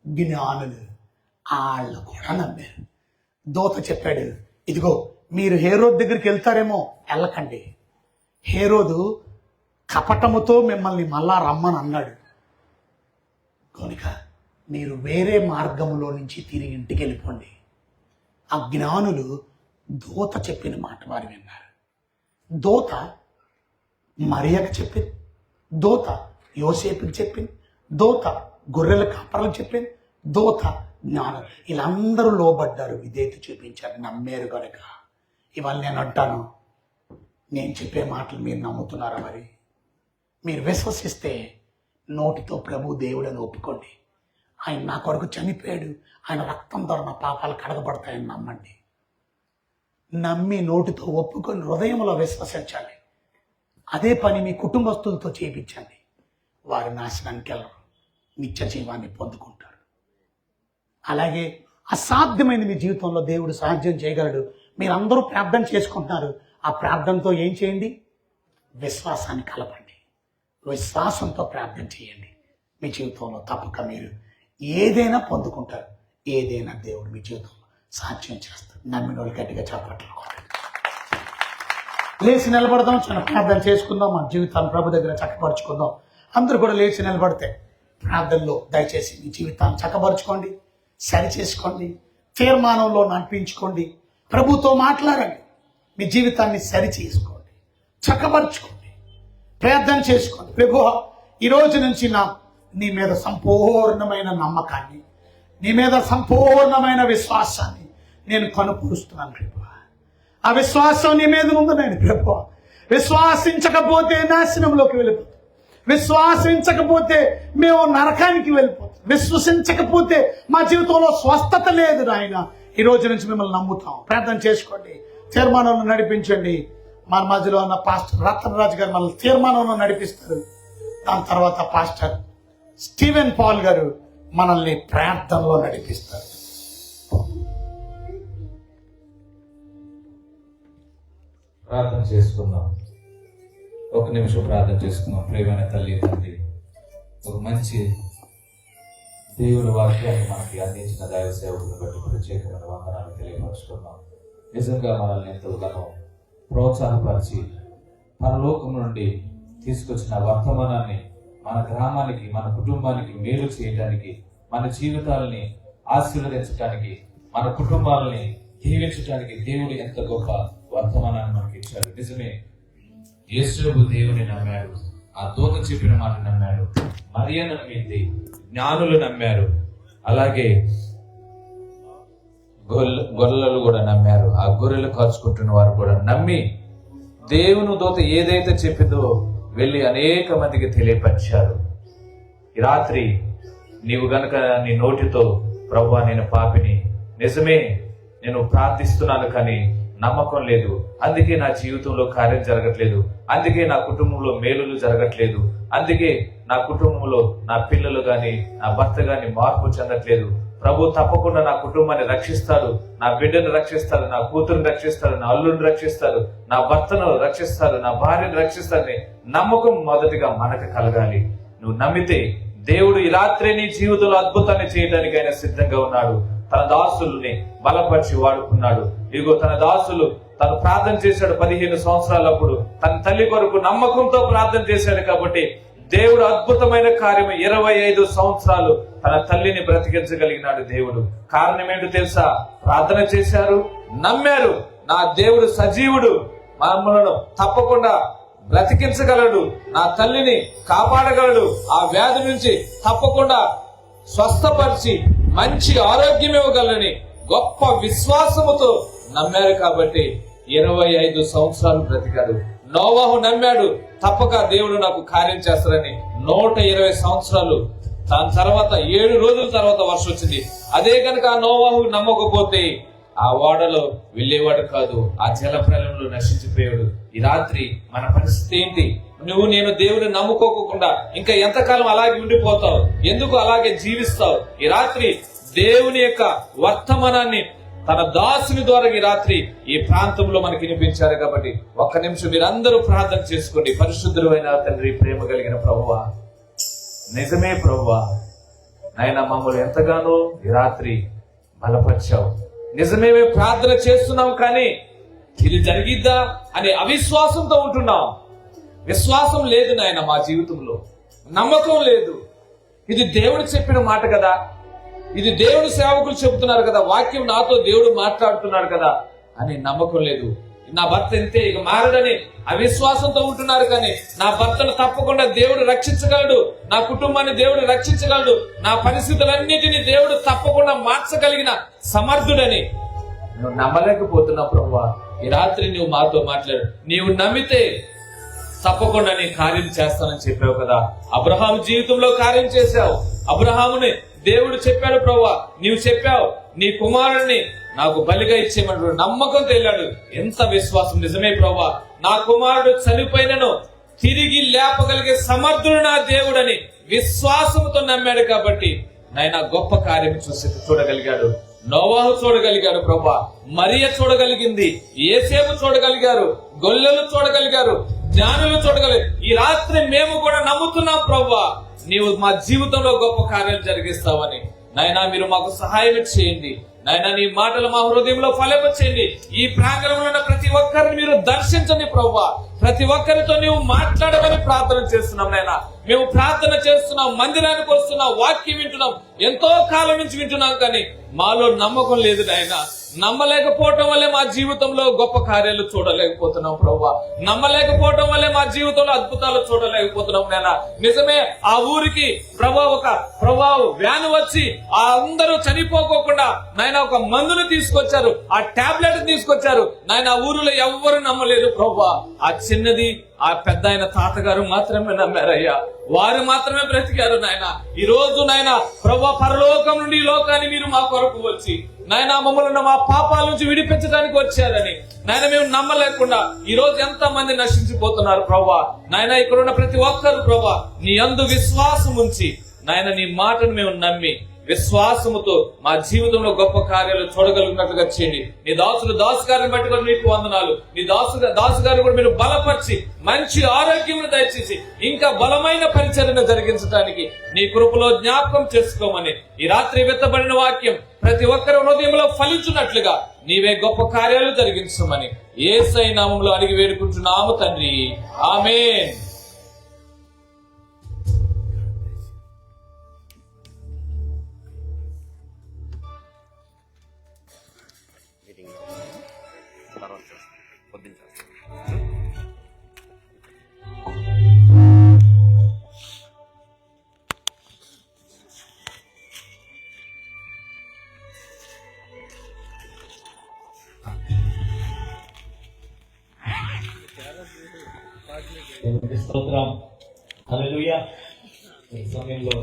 జ్ఞానులు. వాళ్ళు కూడా నమ్మారు. దూత చెప్పాడు, ఇదిగో మీరు హేరోదు దగ్గరికి వెళ్తారేమో, వెళ్ళకండి. హేరోదు కపటముతో మిమ్మల్ని మళ్ళా రమ్మని అన్నాడు కనుక మీరు వేరే మార్గంలో నుంచి తిరిగి ఇంటికి వెళ్ళిపోండి. ఆ జ్ఞానులు దూత చెప్పిన మాట వారు విన్నారు. దూత మరియకు చెప్పింది, దూత యోసేపుకి చెప్పింది, దూత గొర్రెల కాపర్లకు చెప్పింది, దూత జ్ఞానం, వీళ్ళందరూ లోబడ్డారు, విధేయత చూపించారు, నమ్మారు కనుక ఇవాళ నేను అంటాను, నేను చెప్పే మాటలు మీరు నమ్ముతున్నారా? మరి మీరు విశ్వసిస్తే నోటితో ప్రభు దేవుడని ఒప్పుకోండి. ఆయన నా కొరకు చనిపోయాడు, ఆయన రక్తం ద్వారా నా పాపాలు కడగబడతాయని నమ్మండి. నమ్మి నోటితో ఒప్పుకొని హృదయంలో విశ్వసించాలి. అదే పని మీ కుటుంబస్తులతో చేయించండి. వారి నాశనానికి వెళ్ళరు, నిత్య జీవాన్ని పొందుకుంటారు. అలాగే అసాధ్యమైన మీ జీవితంలో దేవుడు సాధ్యం చేయగలడు. మీరందరూ ప్రార్థన చేసుకుంటున్నారు. ఆ ప్రార్థనతో ఏం చేయండి? విశ్వాసాన్ని కలపండి. విశ్వాసంతో ప్రార్థన చేయండి. మీ జీవితంలో తప్పక మీరు ఏదైనా పొందుకుంటారు. ఏదైనా దేవుడు మీ జీవితంలో సాధ్యం చేస్తారు. నమ్మిన వాళ్ళు గట్టిగా చప్పట్లు కొట్టండి. లేచి నిలబడదాం, చిన్న ప్రార్థన చేసుకుందాం, మన జీవితాన్ని ప్రభు దగ్గర చక్కపరుచుకుందాం. అందరూ కూడా లేచి నిలబడితే ప్రార్థనలో దయచేసి మీ జీవితాన్ని చక్కపరుచుకోండి, సరి చేసుకోండి, తీర్మానంలో నడిపించుకోండి, ప్రభుతో మాట్లాడండి, మీ జీవితాన్ని సరి చేసుకోండి, చక్కపరుచుకోండి, ప్రార్థన చేసుకోండి. ప్రభువా, ఈ రోజు నుంచి నీ మీద సంపూర్ణమైన నమ్మకాన్ని, నీ మీద సంపూర్ణమైన విశ్వాసాన్ని నేను కనుపరుస్తున్నాను ప్రభువా. ఆ విశ్వాసం నీ మీద ఉంది. నేను ప్రభువా, విశ్వాసించకపోతే నాశనంలోకి వెళ్ళిపోతాం, విశ్వాసించకపోతే మేము నరకానికి వెళ్ళిపోతాం, విశ్వసించకపోతే మా జీవితంలో స్వస్థత లేదు. నాయన, ఈ రోజు నుంచి మిమ్మల్ని నమ్ముతాం. ప్రార్థన చేసుకోండి, తీర్మానంలో నడిపించండి. మన మధ్యలో ఉన్న పాస్టర్ రతన్ రాజు గారు మనల్ని తీర్మానంలో నడిపిస్తారు. దాని తర్వాత పాస్టర్ స్టీవెన్ పాల్ గారు మనల్ని ప్రార్థనలో నడిపిస్తారు. ప్రార్థన చేసుకుందాం. ఒక నిమిషం ప్రార్థన చేసుకుందాం. ప్రియమైన తల్లి, తండ్రి, ఒక మంచి దేవుని వాక్యాన్ని మనకి అందించిన దైవ సేవకులను బట్టి ప్రత్యేకమైన వందనాలు తెలియపరుచుకున్నాం. నిజంగా మనల్ని ఎంతగానో ప్రోత్సాహపరిచి పరలోకం నుండి తీసుకొచ్చిన వర్తమానాన్ని మన గ్రామానికి, మన కుటుంబానికి మేలు చేయడానికి, మన జీవితాలని ఆశీర్వదించడానికి, మన కుటుంబాలని దీవించడానికి దేవుడు ఎంత గొప్ప వర్తమానాన్ని మనకి ఇచ్చాడు. నిజమే, యేసోబు దేవుని నమ్మాడు, ఆ దూత చెప్పిన మాట నమ్మాడు, మరియ నమ్మింది, జ్ఞానులు నమ్మారు, అలాగే గొర్రెలు కూడా నమ్మారు. ఆ గొర్రెలు కాచుకుంటున్న వారు కూడా నమ్మి దేవుని దూత ఏదైతే చెప్పిందో వెళ్ళి అనేక మందికి తెలియపరిచారు. ఈ రాత్రి నీవు గనక నీ నోటితో ప్రభువా నేను పాపిని, నిజమే నేను ప్రార్థిస్తున్నాను కానీ నమ్మకం లేదు, అందుకే నా జీవితంలో కార్యం జరగట్లేదు, అందుకే నా కుటుంబంలో మేలులు జరగట్లేదు, అందుకే నా కుటుంబంలో నా పిల్లలు గాని నా భర్త గాని మార్పు చెందట్లేదు, ప్రభు తప్పకుండా నా కుటుంబాన్ని రక్షిస్తాడు, నా బిడ్డను రక్షిస్తాడు, నా కూతురుని రక్షిస్తాడు, నా అల్లుడిని రక్షిస్తాడు, నా భర్తను రక్షిస్తాడు, నా భార్యను రక్షిస్తాడని నమ్మకం మొదటిగా మనకు కలగాలి. నువ్వు నమ్మితే దేవుడు ఈ రాత్రి నీ జీవితంలో అద్భుతాన్ని చేయడానికి ఆయన సిద్ధంగా ఉన్నాడు. తన దాసుల్ని బలపరిచి వాడుకున్నాడు. ఇదిగో తన దాసులు తను ప్రార్థన చేశాడు 15 సంవత్సరాలప్పుడు, తన తల్లి కొరకు నమ్మకంతో ప్రార్థన చేశాడు కాబట్టి దేవుడు అద్భుతమైన కార్యము 25 సంవత్సరాలు తన తల్లిని బ్రతికించగలిగినాడు దేవుడు. కారణం ఏంటో తెలుసా? ప్రార్థన చేశారు, నమ్మారు. నా దేవుడు సజీవుడు, మమ్మలను తప్పకుండా బ్రతికించగలడు, నా తల్లిని కాపాడగలడు, ఆ వ్యాధి నుంచి తప్పకుండా స్వస్థపరిచి మంచి ఆరోగ్యం ఇవ్వగలని గొప్ప విశ్వాసముతో నమ్మారు కాబట్టి 25 సంవత్సరాలు బ్రతికాడు. నోవాహు నమ్మాడు, తప్పక దేవుడు నాకు కార్యం చేస్తారని 120 సంవత్సరాలు. దాని తర్వాత 7 రోజుల తర్వాత వర్షం వచ్చింది. అదే కనుక ఆ నోవాహు నమ్మకపోతే ఆ ఓడలో వెళ్ళేవాడు కాదు, ఆ జల ప్రళయంలో నశించిపోయాడు. ఈ రాత్రి మన పరిస్థితి ఏంటి? నువ్వు నేను దేవుని నమ్ముకోకుండా ఇంకా ఎంతకాలం అలాగే ఉండిపోతావు? ఎందుకు అలాగే జీవిస్తావు? ఈ రాత్రి దేవుని యొక్క వర్తమానాన్ని తన దాసుని ద్వారా ఈ రాత్రి ఈ ప్రాంతంలో మనకి వినిపించారు కాబట్టి ఒక్క నిమిషం మీరందరూ ప్రార్థన చేసుకోండి. పరిశుద్ధుడు అయిన తండ్రి, ప్రేమ కలిగిన ప్రభువా, నిజమే ప్రభువా, నాయన మమ్మల్ని ఎంతగానో ఈ రాత్రి బలపరిచావు. నిజమే మేము ప్రార్థన చేస్తున్నాం కానీ ఇది జరిగిద్దా అనే అవిశ్వాసంతో ఉంటున్నాం. విశ్వాసం లేదు నాయన మా జీవితంలో, నమ్మకం లేదు. ఇది దేవుడు చెప్పిన మాట కదా, ఇది దేవుడు సేవకులు చెబుతున్నారు కదా, వాక్యం నాతో దేవుడు మాట్లాడుతున్నాడు కదా అని నమ్మకం లేదు. నా భర్త ఇంతే, ఇక మారడని అవిశ్వాసంతో ఉంటున్నారు. కానీ నా భర్తను తప్పకుండా దేవుడు రక్షించగలడు, నా కుటుంబాన్ని దేవుడు రక్షించగలడు, నా పరిస్థితులన్నిటినీ దేవుడు తప్పకుండా మార్చగలిగిన సమర్థుడని నువ్వు నమ్మలేకపోతున్నావు ప్రభువా. ఈ రాత్రి నువ్వు మాతో మాట్లాడు. నీవు నమ్మితే తప్పకుండా నీ కార్యం చేస్తానని చెప్పావు కదా. అబ్రహాము జీవితంలో కార్యం చేశావు. అబ్రహాముని దేవుడు చెప్పాడు ప్రభువా, నీవు చెప్పావు నీ కుమారుణ్ణి నాకు బలిగా ఇచ్చేయమన్నాడు. నమ్మకంతో వెళ్ళాడు. ఎంత విశ్వాసం! నిజమే ప్రభువా, నా కుమారుడు చనిపోయినను తిరిగి లేపగలిగే సమర్థుడు నా దేవుడని విశ్వాసంతో నమ్మాడు. కాబట్టి నాయన గొప్ప కార్యం చూడగలిగాడు. నోవాహు చూడగలిగాడు ప్రభువా, మరియ చూడగలిగింది, యేసేపు చూడగలిగారు, గొల్లెలు చూడగలిగారు, జ్ఞానులు చూడగలిగారు. ఈ రాత్రి మేము కూడా నమ్ముతున్నాం ప్రభువా, నీవు మా జీవితంలో గొప్ప కార్యాలు జరిగిస్తావని. నాయనా మీరు మాకు సహాయం చేయండి. నాయన నీ మాటలు మా హృదయంలో ఫలింపచేయండి. ఈ ప్రాంగణంలో ఉన్న ప్రతి ఒక్కరిని మీరు దర్శించండి ప్రభువా. ప్రతి ఒక్కరితో నీవు మాట్లాడమని ప్రార్థన చేస్తున్నాం నాయన. మేము ప్రార్థన చేస్తున్నాం, మందిరానికి వస్తున్నాం, వాక్యం వింటున్నాం, ఎంతో కాలం నుంచి వింటున్నాం. కానీ మాలో నమ్మకం లేదు నాయన. నమ్మలేకపోవటం వల్లే మా జీవితంలో గొప్ప కార్యాలు చూడలేకపోతున్నాం ప్రభువా. నమ్మలేకపోవటం వల్లే మా జీవితంలో అద్భుతాలు చూడలేకపోతున్నాం నాయన. నిజమే, ఆ ఊరికి ప్రభా వ్యాన్ వచ్చి ఆ అందరూ చనిపోకోకుండా నాయన ఒక మందును తీసుకొచ్చారు, ఆ టాబ్లెట్ తీసుకొచ్చారు నాయన. ఆ ఊరిలో ఎవ్వరు నమ్మలేదు ప్రభువా. ఆ చిన్నది ఆ పెద్ద ఆయన తాతగారు మాత్రమే నమ్మారయ్యా. వారు మాత్రమే బ్రతికారు నాయన. ఈ రోజు నాయన ప్రభువా, పరలోకం నుండి ఈ లోకాన్ని మీరు మా కొరకు వచ్చి నాయన మమ్మల్ని మా పాపాల నుంచి విడిపించడానికి వచ్చారని నాయన మేము నమ్మలేకుండా ఈ రోజు ఎంత మంది నశించిపోతున్నారు ప్రభువా. నాయన ఇక్కడ ఉన్న ప్రతి ఒక్కరు ప్రభువా నీ యందు విశ్వాసం ఉంచి నాయన నీ మాటను మేము నమ్మి విశ్వాసముతో మా జీవితంలో గొప్ప కార్యాలు చూడగలిగినట్లుగా చేయండి. నీ దాసు గారిని బట్టి కూడా మీకు వందనాలు. నీ దాసు గారిని కూడా మీరు బలపరిచి మంచి ఆరోగ్యం దయచేసి ఇంకా బలమైన పరిచర్యను జరిగించడానికి నీ కృపలో జ్ఞాపకం చేసుకోమని ఈ రాత్రి విత్తబడిన వాక్యం ప్రతి ఒక్కరి హృదయంలో ఫలించున్నట్లుగా నీవే గొప్ప కార్యాలు జరిగించమని యేసయ్య నామములో అడిగి వేడుకుంటున్నాము తండ్రి, ఆమేన్. స్తోత్రం, హల్లెలూయా. ఈ సమయంలో